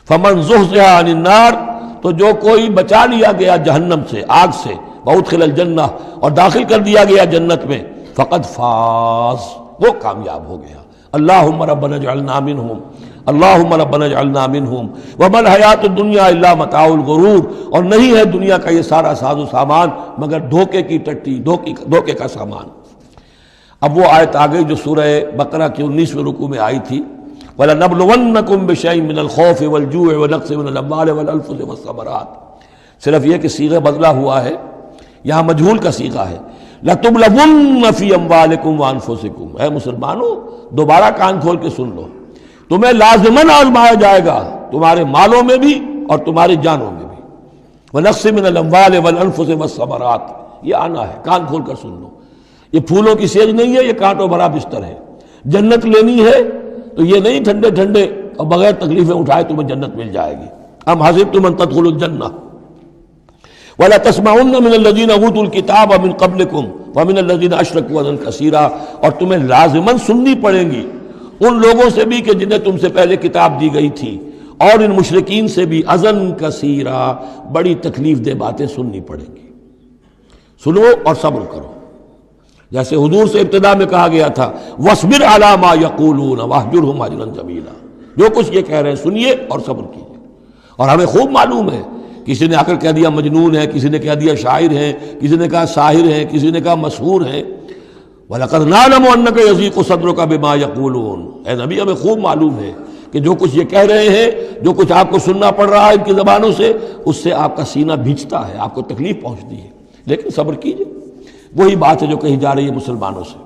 فمن زحزح عن النار، تو جو کوئی بچا لیا گیا جہنم سے، آگ سے، وادخل الجنہ، اور داخل کر دیا گیا جنت میں، فقد فاز، وہ کامیاب ہو گیا۔ اللہم ربنا اجعلنا منہم، اللہم ربنا اجعلنا منہم وما الحیات الدنیا الا متاع الغرور، اور نہیں ہے دنیا کا یہ سارا ساز و سامان مگر دھوکے کی ٹٹی، دھوکے کا سامان۔ اب وہ آیت آ گئی جو سورہ بقرہ کے 19ویں رکوع میں آئی تھی، وَلَنَبْلُوَنَّكُمْ بِشَيْءٍ مِّنَ الْخَوْفِ وَالْجُوعِ وَنَقْصٍ مِّنَ الْأَمْوَالِ وَالْأَنفُسِ وَالثَّمَرَاتِ، صرف یہ کہ صیغہ بدلا ہوا ہے، یہاں مجہول کا صیغہ ہے۔ لَتُبْلَوُنَّ فِي أَمْوَالِكُمْ وَأَنفُسِكُمْ، اے مسلمانوں دوبارہ کان کھول کے سن لو، تمہیں لازماً آزمایا جائے گا، تمہارے مالوں میں بھی اور تمہاری جانوں میں بھی۔ وَنَقْصٍ مِّنَ الْأَمْوَالِ وَالْأَنفُسِ وَالثَّمَرَاتِ، یہ آنا ہے، کان کھول کر سن لو۔ یہ پھولوں کی سیج نہیں ہے، یہ کانٹوں بھرا بستر ہے۔ جنت لینی ہے تو یہ نہیں ٹھنڈے ٹھنڈے اور بغیر تکلیفیں اٹھائے تمہیں جنت مل جائے گی۔ ام حسبتم ان تدخلوا الجنہ ولا تسمعن من الذین اوتوا الکتاب من قبلکم ومن الذین اشرکوا اذى کثیرا، اور تمہیں لازماً سننی پڑیں گی ان لوگوں سے بھی کہ جنہیں تم سے پہلے کتاب دی گئی تھی، اور ان مشرکین سے بھی اذى کثیرا، بڑی تکلیف دہ باتیں سننی پڑیں گی۔ سنو اور صبر کرو، جیسے حضور سے ابتدا میں کہا گیا تھا وَاصْبِرْ عَلَىٰ مَا يَقُولُونَ وَاهْجُرْهُمْ هَجْرًا جَمِيلًا، جو کچھ یہ کہہ رہے ہیں سنیے اور صبر کیجیے۔ اور ہمیں خوب معلوم ہے، کسی نے آ کر کہہ دیا مجنون ہے، کسی نے کہہ دیا شاعر ہے، کسی نے کہا ساحر ہے، کسی نے کہا مسحور ہے۔ وَلَقَدْ نَعْلَمُ أَنَّكَ يَضِيقُ صَدْرُكَ بِمَا يَقُولُونَ، اے نبی ہمیں خوب معلوم ہے کہ جو کچھ یہ کہہ رہے ہیں، جو کچھ آپ کو سننا پڑ رہا ہے ان کی زبانوں سے، اس سے آپ کا سینہ بھیجتا ہے، آپ کو تکلیف پہنچتی ہے، لیکن صبر کیجیے۔ وہی بات ہے جو کہی جا رہی ہے مسلمانوں سے،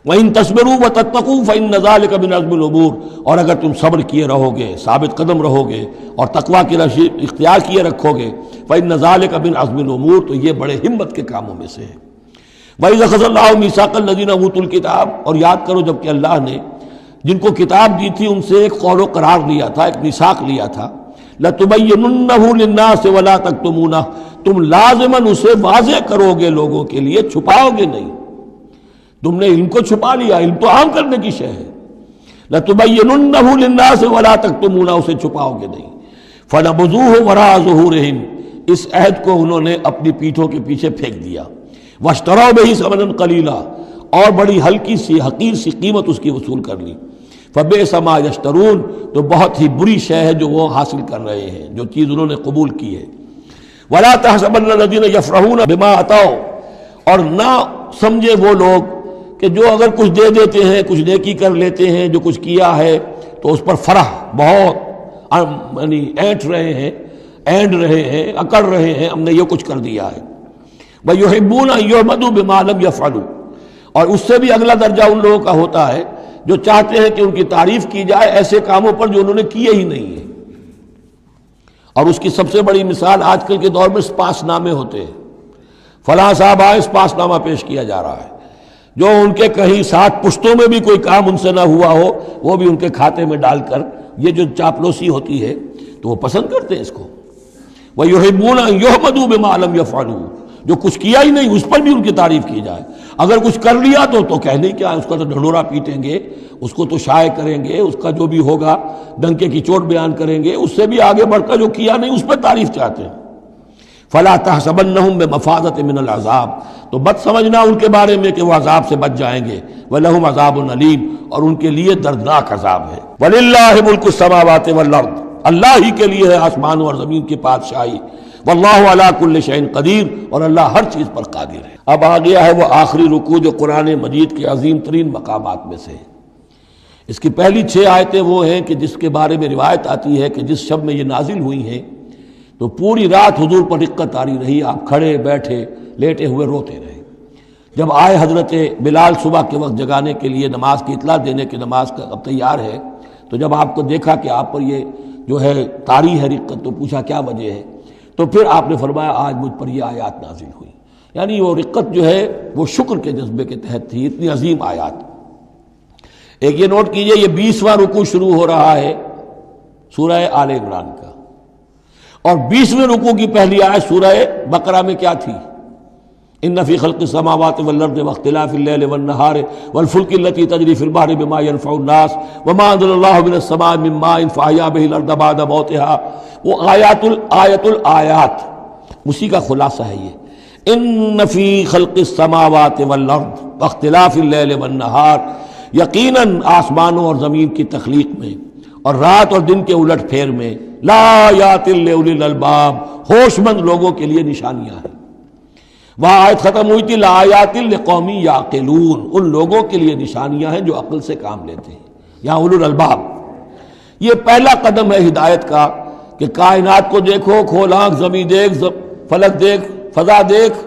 وَإِن تَصْبِرُوا وَتَتَّقُوا فَإِنَّ ذَلِكَ مِنْ عَزْمِ الْأُمُورِ، اور اگر تم صبر کیے رہو گے، ثابت قدم رہو گے اور تقویٰ کی راہ اختیار کیے رکھو گے، فَإِنَّ ذَلِكَ مِنْ عَزْمِ الْأُمُورِ، تو یہ بڑے ہمت کے کاموں میں سے ہے۔ وَإِذْ أَخَذَ اللَّهُ مِيثَاقَ الَّذِينَ أُوتُوا الْكِتَابَ، اور یاد کرو جب کہ اللہ نے جن کو کتاب دی تھی ان سے ایک قول و قرار لیا تھا، ایک میثاق لیا تھا، لَتُبَيِّنُنَّهُ لِلنَّاسِ وَلَا تَكْتُمُونَهُ، تم لازماً اسے واضح کرو گے لوگوں کے لیے، چھپاؤ گے نہیں۔ تم نے علم کو چھپا لیا، علم تو عام کرنے کی شے ہے۔ لَتُبَيِّنُنَّهُ لِلنَّاسِ وَلَا تَكْتُمُونَهُ، اسے چھپاؤ گے نہیں۔ فَنَبَذُوهُ وَرَاءَ ظُهُورِهِمْ، اس عہد کو انہوں نے اپنی پیٹھوں کے پیچھے پھینک دیا۔ وَاشْتَرَوْا بِهِ ثَمَنًا قَلِيلًا، اور بڑی ہلکی سی حقیر سی قیمت اس کی وصول کر لی۔ فَبِئْسَ مَا يَشْتَرُونَ، تو بہت ہی بری شے ہے جو وہ حاصل کر رہے ہیں، جو چیز انہوں نے قبول کی ہے۔ وَلَا تَحْسَبَنَّ الَّذِينَ يَفْرَحُونَ بِمَا أَتَوْا، اور نہ سمجھے وہ لوگ کہ جو اگر کچھ دے دیتے ہیں، کچھ نیکی کر لیتے ہیں، جو کچھ کیا ہے تو اس پر فرح بہت یعنی اینٹ رہے ہیں، اینڈ رہے ہیں، اکڑ رہے ہیں، ہم نے یہ کچھ کر دیا ہے۔ وَيُحِبُّونَ أَن يُحْمَدُوا بِمَا لَمْ يَفْعَلُوا، اور اس سے بھی اگلا درجہ ان لوگوں کا ہوتا ہے جو چاہتے ہیں کہ ان کی تعریف کی جائے ایسے کاموں پر جو انہوں نے کیے ہی نہیں ہیں۔ اور اس کی سب سے بڑی مثال آج کل کے دور میں سپاس نامے ہوتے ہیں، فلاں صاحب آئے سپاس نامہ پیش کیا جا رہا ہے، جو ان کے کہیں 60 پشتوں میں بھی کوئی کام ان سے نہ ہوا ہو وہ بھی ان کے کھاتے میں ڈال کر، یہ جو چاپلوسی ہوتی ہے تو وہ پسند کرتے ہیں اس کو۔ وَيُحِبُّونَ أَن يُحْمَدُوا بِمَا لَمْ يَفْعَلُوا، جو کچھ کیا ہی نہیں اس پر بھی ان کی تعریف کی جائے، اگر کچھ کر لیا تو کہنے کیا ہے، اس کا تو ڈھنڈورا پیٹیں گے، اس کو تو شائع کریں گے، اس کا جو بھی ہوگا ڈنکے کی چوٹ بیان کریں گے، اس سے بھی آگے بڑھ کر جو کیا نہیں اس پر تعریف چاہتے ہیں۔ فَلَا تَحْسَبَنَّهُمْ بِمَفَازَةٍ مِّنَ الْعَذَابِ، تو مت سمجھنا ان کے بارے میں کہ وہ عذاب سے بچ جائیں گے۔ وَلَهُمْ عَذَابٌ أَلِيمٌ، اور ان کے لیے دردناک عذاب ہے۔ وَلِلَّهِ مُلْكُ السَّمَاوَاتِ وَالْأَرْضِ، اللہ ہی کے لیے ہے آسمانوں اور زمین کی بادشاہی۔ واللہ علی کل شیء قدیر، اور اللہ ہر چیز پر قادر ہے۔ اب آ گیا ہے وہ آخری رکوع جو قرآن مجید کے عظیم ترین مقامات میں سے ہے۔ اس کی پہلی 6 آیتیں وہ ہیں کہ جس کے بارے میں روایت آتی ہے کہ جس شب میں یہ نازل ہوئی ہیں تو پوری رات حضور پر رقت آری رہی، آپ کھڑے بیٹھے لیٹے ہوئے روتے رہے۔ جب آئے حضرت بلال صبح کے وقت جگانے کے لیے، نماز کی اطلاع دینے کہ نماز کا اب تیار ہے، تو جب آپ کو دیکھا کہ آپ پر یہ جو ہے طاری ہے رقت، تو پوچھا کیا وجہ ہے، تو پھر آپ نے فرمایا آج مجھ پر یہ آیات نازل ہوئی۔ یعنی وہ رقت جو ہے وہ شکر کے جذبے کے تحت تھی، اتنی عظیم آیات۔ ایک یہ نوٹ کیجئے، یہ 20واں رکوع شروع ہو رہا ہے سورہ آل عمران کا، اور 20ویں رکوع کی پہلی آیت سورہ بقرہ میں کیا تھی؟ ان فی خلق السماوات والارض واختلاف اللیل والنہار والفلک التی تجری فی البحر بما ينفع الناس وما انزل اللہ من السماء من ماء فاحیا به الارض بعد موتها، وہ آیات الآیات، اسی کا خلاصہ ہے یہ۔ ان فی خلق السماوات والارض واختلاف اللیل والنہار، یقیناً آسمانوں اور زمین کی تخلیق میں اور رات اور دن کے الٹ پھیر میں لا آیات لأولی الالباب، ہوش مند لوگوں کے لیے نشانیاں ہیں۔ وہاں آیت ختم ہوئی تھی لا آیات لقوم یعقلون، ان لوگوں کے لیے نشانیاں ہیں جو عقل سے کام لیتے ہیں، یا اولو الالباب۔ یہ پہلا قدم ہے ہدایت کا کہ کائنات کو دیکھو، کھول آنکھ، زمین دیکھ، فلک دیکھ، فضا دیکھ،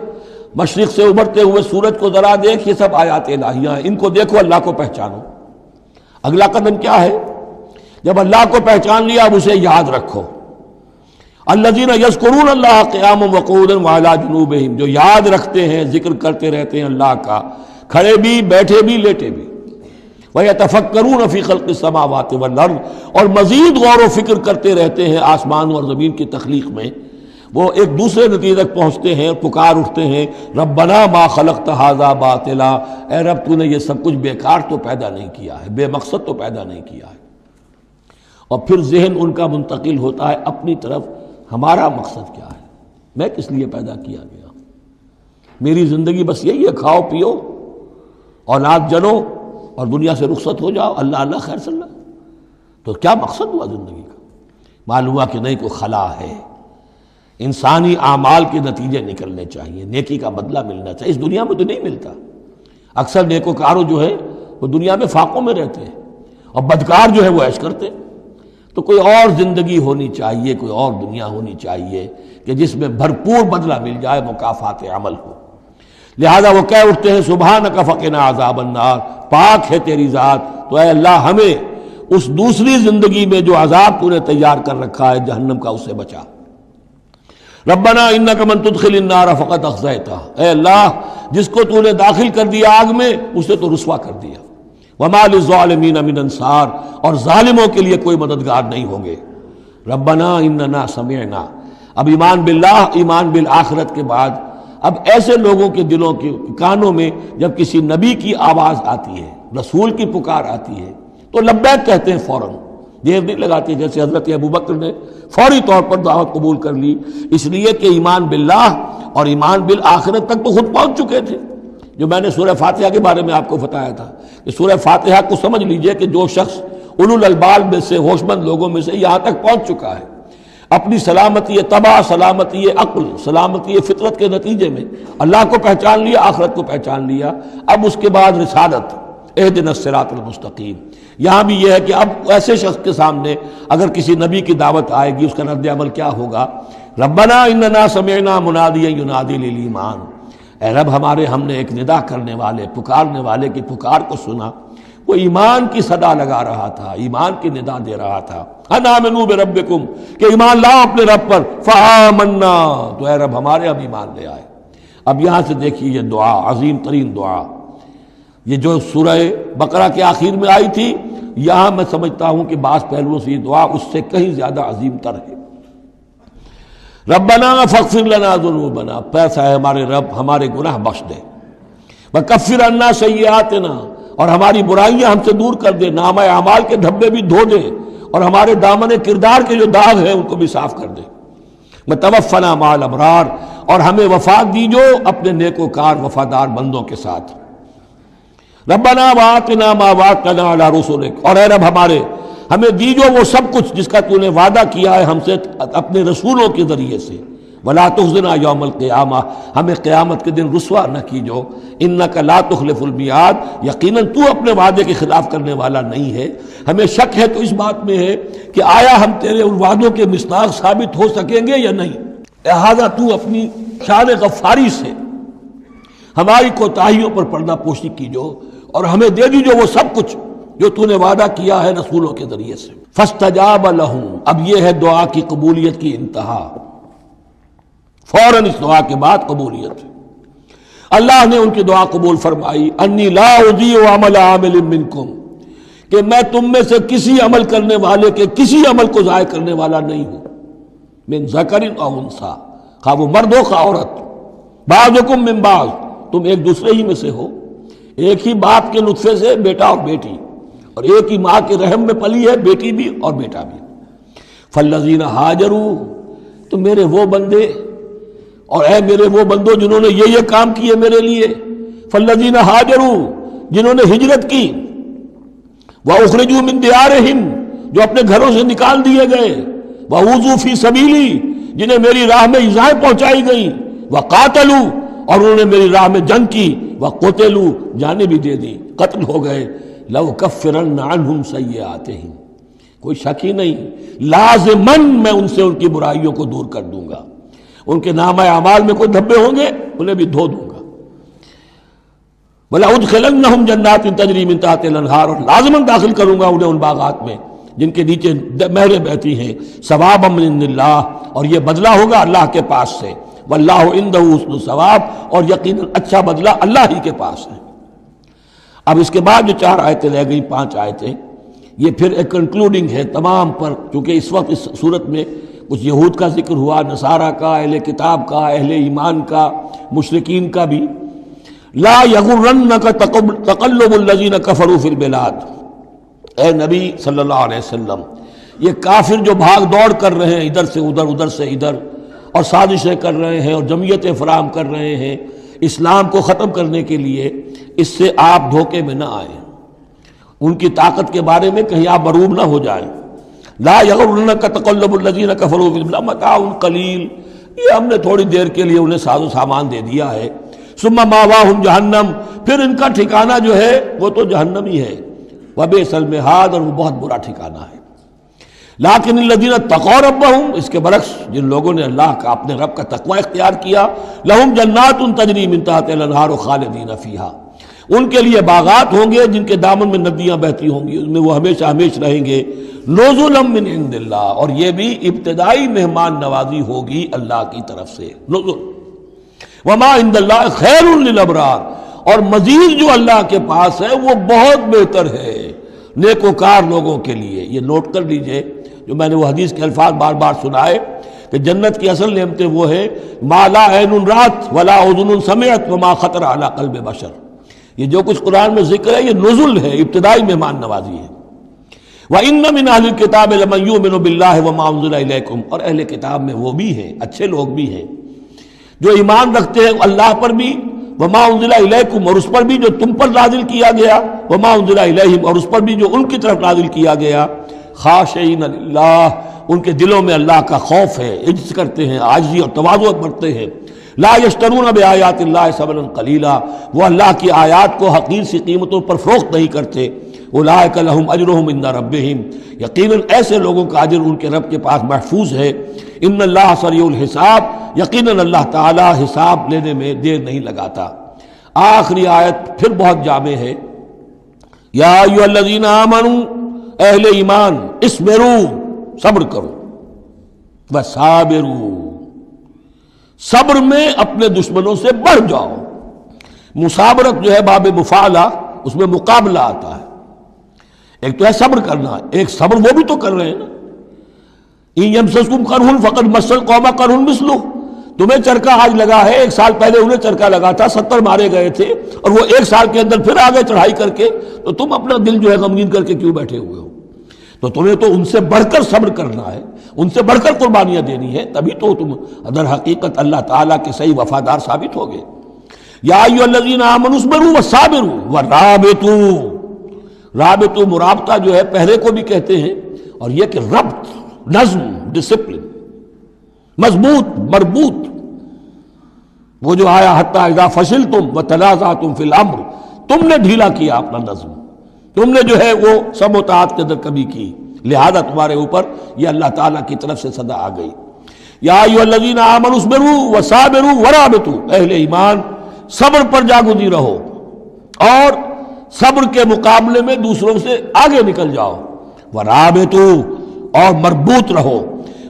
مشرق سے ابھرتے ہوئے سورج کو ذرا دیکھ، یہ سب آیات الہیہ ہیں، ان کو دیکھو، اللہ کو پہچانو۔ اگلا قدم کیا ہے؟ جب اللہ کو پہچان لیا اب اسے یاد رکھو۔ الذین یذکرون اللہ قیاما وقعودا وعلی جنوبہم، جو یاد رکھتے ہیں، ذکر کرتے رہتے ہیں اللہ کا، کھڑے بھی، بیٹھے بھی، لیٹے بھی۔ وَيَتَفَكَّرُونَ فِي خَلْقِ السَّمَاوَاتِ وَالْأَرْضِ، اور مزید غور و فکر کرتے رہتے ہیں آسمان اور زمین کی تخلیق میں۔ وہ ایک دوسرے نتیجے تک پہنچتے ہیں، پکار اٹھتے ہیں ربنا ما خلقت ھذا باطلا، اے رب تو نے یہ سب کچھ بیکار تو پیدا نہیں کیا ہے، بے مقصد تو پیدا نہیں کیا ہے۔ اور پھر ذہن ان کا منتقل ہوتا ہے اپنی طرف، ہمارا مقصد کیا ہے، میں کس لیے پیدا کیا گیا، میری زندگی بس یہی ہے، کھاؤ پیو، اولاد جنو اور دنیا سے رخصت ہو جاؤ، اللہ اللہ خیر صلی اللہ۔ تو کیا مقصد ہوا زندگی کا؟ معلوم ہوا کہ نہیں، کوئی خلا ہے، انسانی اعمال کے نتیجے نکلنے چاہیے، نیکی کا بدلہ ملنا چاہیے۔ اس دنیا میں تو نہیں ملتا، اکثر نیکوکاروں جو ہے وہ دنیا میں فاقوں میں رہتے ہیں، اور بدکار جو ہے وہ عیش کرتے ہیں۔ تو کوئی اور زندگی ہونی چاہیے، کوئی اور دنیا ہونی چاہیے کہ جس میں بھرپور بدلہ مل جائے، مکافات عمل ہو۔ لہذا وہ کہہ اٹھتے ہیں سبحانک فقنا عذاب النار، پاک ہے تیری ذات، تو اے اللہ ہمیں اس دوسری زندگی میں جو عذاب تو نے تیار کر رکھا ہے جہنم کا، اس سے بچا۔ ربنا انک من تدخل النار فقد اخزیتہ، اے اللہ جس کو تو نے داخل کر دیا آگ میں، اسے تو رسوا کر دیا۔ وما للظالمین من انصار، اور ظالموں کے لیے کوئی مددگار نہیں ہوں گے۔ ربنا اننا سمعنا، اب ایمان باللہ، ایمان بالآخرت کے بعد اب ایسے لوگوں کے دلوں کے کانوں میں جب کسی نبی کی آواز آتی ہے، رسول کی پکار آتی ہے، تو لبیک کہتے ہیں فوراً، دیر نہیں لگاتے، جیسے حضرت ابوبکر نے فوری طور پر دعوت قبول کر لی، اس لیے کہ ایمان باللہ اور ایمان بالآخرت تک تو خود پہنچ چکے تھے۔ جو میں نے سورہ فاتحہ کے بارے میں آپ کو بتایا تھا کہ سورہ فاتحہ کو سمجھ لیجئے کہ جو شخص اولو الالباب میں سے، ہوش مند لوگوں میں سے یہاں تک پہنچ چکا ہے، اپنی سلامتی طبع، سلامتی عقل، سلامتی فطرت کے نتیجے میں اللہ کو پہچان لیا، آخرت کو پہچان لیا، اب اس کے بعد رسالت، اہدنا الصراط المستقیم۔ یہاں بھی یہ ہے کہ اب ایسے شخص کے سامنے اگر کسی نبی کی دعوت آئے گی، اس کا رد عمل کیا ہوگا؟ ربنا اننا سمعنا منادیا ینادی للایمان، اے رب ہم نے ایک ندا کرنے والے، پکارنے والے کی پکار کو سنا، وہ ایمان کی صدا لگا رہا تھا، ایمان کی ندا دے رہا تھا، ان آمنوا بربکم، کہ ایمان لاؤ اپنے رب پر، فآمنا، تو اے رب ہمارے اب ایمان لے آئے۔ اب یہاں سے دیکھیے یہ دعا، عظیم ترین دعا، یہ جو سورہ بقرہ کے آخر میں آئی تھی، یہاں میں سمجھتا ہوں کہ بعض پہلوؤں سے یہ دعا اس سے کہیں زیادہ عظیم تر ہے۔ ربنا فاغفر لنا ذنوبنا، پیسا ہے ہمارے رب ہمارے گناہ بخش دے، وکفر عنا سیئاتنا، اور ہماری برائیاں ہم سے دور کر دے، نامہ اعمال کے دھبے بھی دھو دے، اور ہمارے دامن کردار کے جو داغ ہیں ان کو بھی صاف کر دے، وتوفنا مع الابرار، اور ہمیں وفات دیجو اپنے نیکوکار وفادار بندوں کے ساتھ۔ ربنا وآتنا ما وعدتنا علی رسلک، اور اے رب ہمیں دیجو وہ سب کچھ جس کا تو نے وعدہ کیا ہے ہم سے اپنے رسولوں کے ذریعے سے، ولا تخزنا یوم القیامہ، ہمیں قیامت کے دن رسوا نہ کیجو، انک لا تخلف المیعاد، یقیناً تو اپنے وعدے کے خلاف کرنے والا نہیں ہے۔ ہمیں شک ہے تو اس بات میں ہے کہ آیا ہم تیرے ان وعدوں کے مصداق ثابت ہو سکیں گے یا نہیں، لہذا تو اپنی شان غفاری سے ہماری کوتاہیوں پر پردہ پوشی کیجو، اور ہمیں دے دیجو وہ سب کچھ جو تو نے وعدہ کیا ہے رسولوں کے ذریعے سے۔ فاستجاب لہم، اب یہ ہے دعا کی قبولیت کی انتہا، فوراً اس دعا کے بعد قبولیت۔ اللہ نے ان کی دعا قبول فرمائی، انی لا اضیع عمل عامل منکم، کہ میں تم میں سے کسی عمل کرنے والے کے کسی عمل کو ضائع کرنے والا نہیں ہوں، من ذکر او انثی، خواہ وہ مرد ہو خواہ عورت، بعضکم من بعض، تم ایک دوسرے ہی میں سے ہو، ایک ہی باپ کے نطفے سے بیٹا اور بیٹی، اور ایک ہی ماں کے رحم میں پلی ہے بیٹی بھی اور بیٹا بھی۔ فالذین ہاجروا، تو میرے وہ بندے، اور اے میرے وہ بندوں جنہوں نے یہ کام کیے میرے لیے، فالذین ہاجروا، جنہوں نے ہجرت کی، واخرجوا من دیارہم، جو اپنے گھروں سے نکال دیے گئے، وَأُوذُوا فِي سَبِيلِي جنہیں میری راہ میں ایذائیں پہنچائی گئیں، وَقَاتَلُوا اور انہوں نے میری راہ میں جنگ کی، وَقُتِلُوا جانیں بھی دے دی، قتل ہو گئے، لَأُكَفِّرَنَّ عَنْهُمْ سَيِّئَاتِهِمْ کوئی شک ہی نہیں، لازماً میں ان سے ان کی برائیوں کو دور کر دوں گا، ان کے نامہ اعمال میں کوئی دھبے ہوں گے انہیں بھی دھو دوں گا، وَلَأُدْخِلَنَّهُمْ جَنَّاتٍ تَجْرِي مِن تَحْتِهَا الْأَنْهَارُ اور لازماً داخل کروں گا انہیں ان باغات میں جن کے نیچے نہریں بہتی ہیں، ثوابا من عند اللہ اور یہ بدلہ ہوگا اللہ کے پاس سے، واللہ عنده حسن الثواب اور یقیناً اچھا بدلہ اللہ ہی کے پاس ہے۔ اب اس کے بعد جو 4 آیتیں رہ گئی، 5 آیتیں، یہ پھر ایک کنکلوڈنگ ہے تمام پر، چونکہ اس وقت اس صورت میں کچھ یہود کا ذکر ہوا، نصارہ کا، اہل کتاب کا، اہل ایمان کا، مشرکین کا بھی۔ لا یغرنک تقلب الذین کفروا فی البلاد، اے نبی صلی اللہ علیہ وسلم، یہ کافر جو بھاگ دوڑ کر رہے ہیں ادھر سے ادھر، ادھر سے ادھر، اور سازشیں کر رہے ہیں اور جمعیتیں فراہم کر رہے ہیں اسلام کو ختم کرنے کے لیے، اس سے آپ دھوکے میں نہ آئیں، ان کی طاقت کے بارے میں کہیں آپ مروب نہ ہو جائیں۔ لا یغرنک تقلب الذین کفروا فی البلاد متاع قلیل، یہ ہم نے تھوڑی دیر کے لیے انہیں ساز و سامان دے دیا ہے، ثم ماواہم جہنم، پھر ان کا ٹھکانہ جو ہے وہ تو جہنم ہی ہے، وبئس المہاد اور وہ بہت برا ٹھکانہ ہے۔ لیکن الذین اتقوا ربہم، اس کے برعکس جن لوگوں نے اللہ کا اپنے رب کا تقوی اختیار کیا، لہم جنات تجری من تحتہا الانہار خالدین فیہا، ان کے لیے باغات ہوں گے جن کے دامن میں ندیاں بہتی ہوں گی، اس میں وہ ہمیشہ ہمیشہ رہیں گے، نزلا من عند اللہ، اور یہ بھی ابتدائی مہمان نوازی ہوگی اللہ کی طرف سے، نزل، وما عند اللہ خیر للابرار، اور مزید جو اللہ کے پاس ہے وہ بہت بہتر ہے نیکوکار لوگوں کے لیے۔ یہ نوٹ کر لیجئے، جو میں نے وہ حدیث کے الفاظ بار بار سنائے کہ جنت کی اصل نعمتیں وہ ہیں ما لا عین رات ولا اذن سمعت وما خطر علی قلب بشر، یہ جو کچھ قرآن میں ذکر ہے یہ نزل ہے، ابتدائی مہمان نوازی ہے۔ وَإِنَّ مِنْ أَهْلِ الْكِتَابِ لَمَنْ يُؤْمِنُ بِاللَّهِ وَمَا أُنزِلَ إِلَيْكُمْ، اور اہل کتاب میں وہ بھی ہیں، اچھے لوگ بھی ہیں جو ایمان رکھتے ہیں اللہ پر بھی، وما انزل الیکم، اور اس پر بھی جو تم پر نازل کیا گیا، وما انزل الیہم، اور اس پر بھی جو ان کی طرف نازل کیا گیا، خاشعین للہ، ان کے دلوں میں اللہ کا خوف ہے، عجز کرتے ہیں، عاجزی اور تواضع برتتے ہیں، لا یشترون بآیات اللہ ثمنا قلیلا، وہ اللہ کی آیات کو حقیر سی قیمتوں پر فروخت نہیں کرتے، اولئک لہم اجرہم عند ربہم، یقیناً ایسے لوگوں کا اجر ان کے رب کے پاس محفوظ ہے، ان اللہ سریع الحساب، یقیناً اللہ تعالی حساب لینے میں دیر نہیں لگاتا۔ آخری آیت پھر بہت جامع ہے، یا ایھا الذین آمنوا، اہل ایمان، اصبروا، صبر کرو، وصابروا، صبر میں اپنے دشمنوں سے بڑھ جاؤ۔ مصابرت جو ہے باب مفاعلہ، اس میں مقابلہ آتا ہے، ایک تو ہے صبر کرنا، ایک صبر وہ بھی تو کر رہے ہیں نا، ان یمسسکم قرح فقد مس القوم قرح مثلہ، تمہیں چرکا آج لگا ہے، 1 سال پہلے انہیں چرکا لگا تھا، 70 مارے گئے تھے، اور وہ 1 سال کے اندر پھر آگے چڑھائی کر کے، تو تم اپنا دل جو ہے غمگین کر کے کیوں بیٹھے ہوئے ہو؟ تو تمہیں تو ان سے بڑھ کر صبر کرنا ہے، ان سے بڑھ کر قربانیاں دینی ہے، تبھی تو تم در حقیقت اللہ تعالیٰ کے صحیح وفادار ثابت ہوگے۔ یا ایھا الذین آمنوا اصبروا وصابروا ورابطوا، رابطوا مرابطہ جو ہے پہرے کو بھی کہتے ہیں، اور یہ کہ ربط، نظم، ڈسپلن، مضبوط، مربوط، وہ جو آیا حتی اذا فشلتم وتنازعتم فی الامر، تم نے ڈھیلا کیا اپنا نظم، تم نے جو ہے وہ سب اطاعت کے اندر کمی کی، لہذا تمہارے اوپر یہ اللہ تعالیٰ کی طرف سے صدا آ گئی۔ یا ایھا الذین آمنوا اصبروا وصابروا ورابطوا، اہل ایمان صبر پر جاگزی رہو اور صبر کے مقابلے میں دوسروں سے آگے نکل جاؤ، ورابطوا، اور مربوط رہو،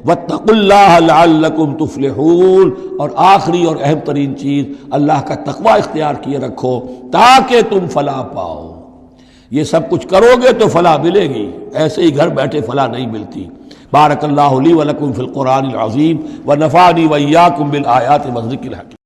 واتقوا اللہ لعلکم تفلحون، اور آخری اور اہم ترین چیز اللہ کا تقوی اختیار کیے رکھو تاکہ تم فلاح پاؤ۔ یہ سب کچھ کرو گے تو فلاح ملے گی، ایسے ہی گھر بیٹھے فلاح نہیں ملتی۔ بارک اللہ لی ولکم فی القرآن العظیم ونفعنی وإیاکم بالآیات والذکر الحکیم۔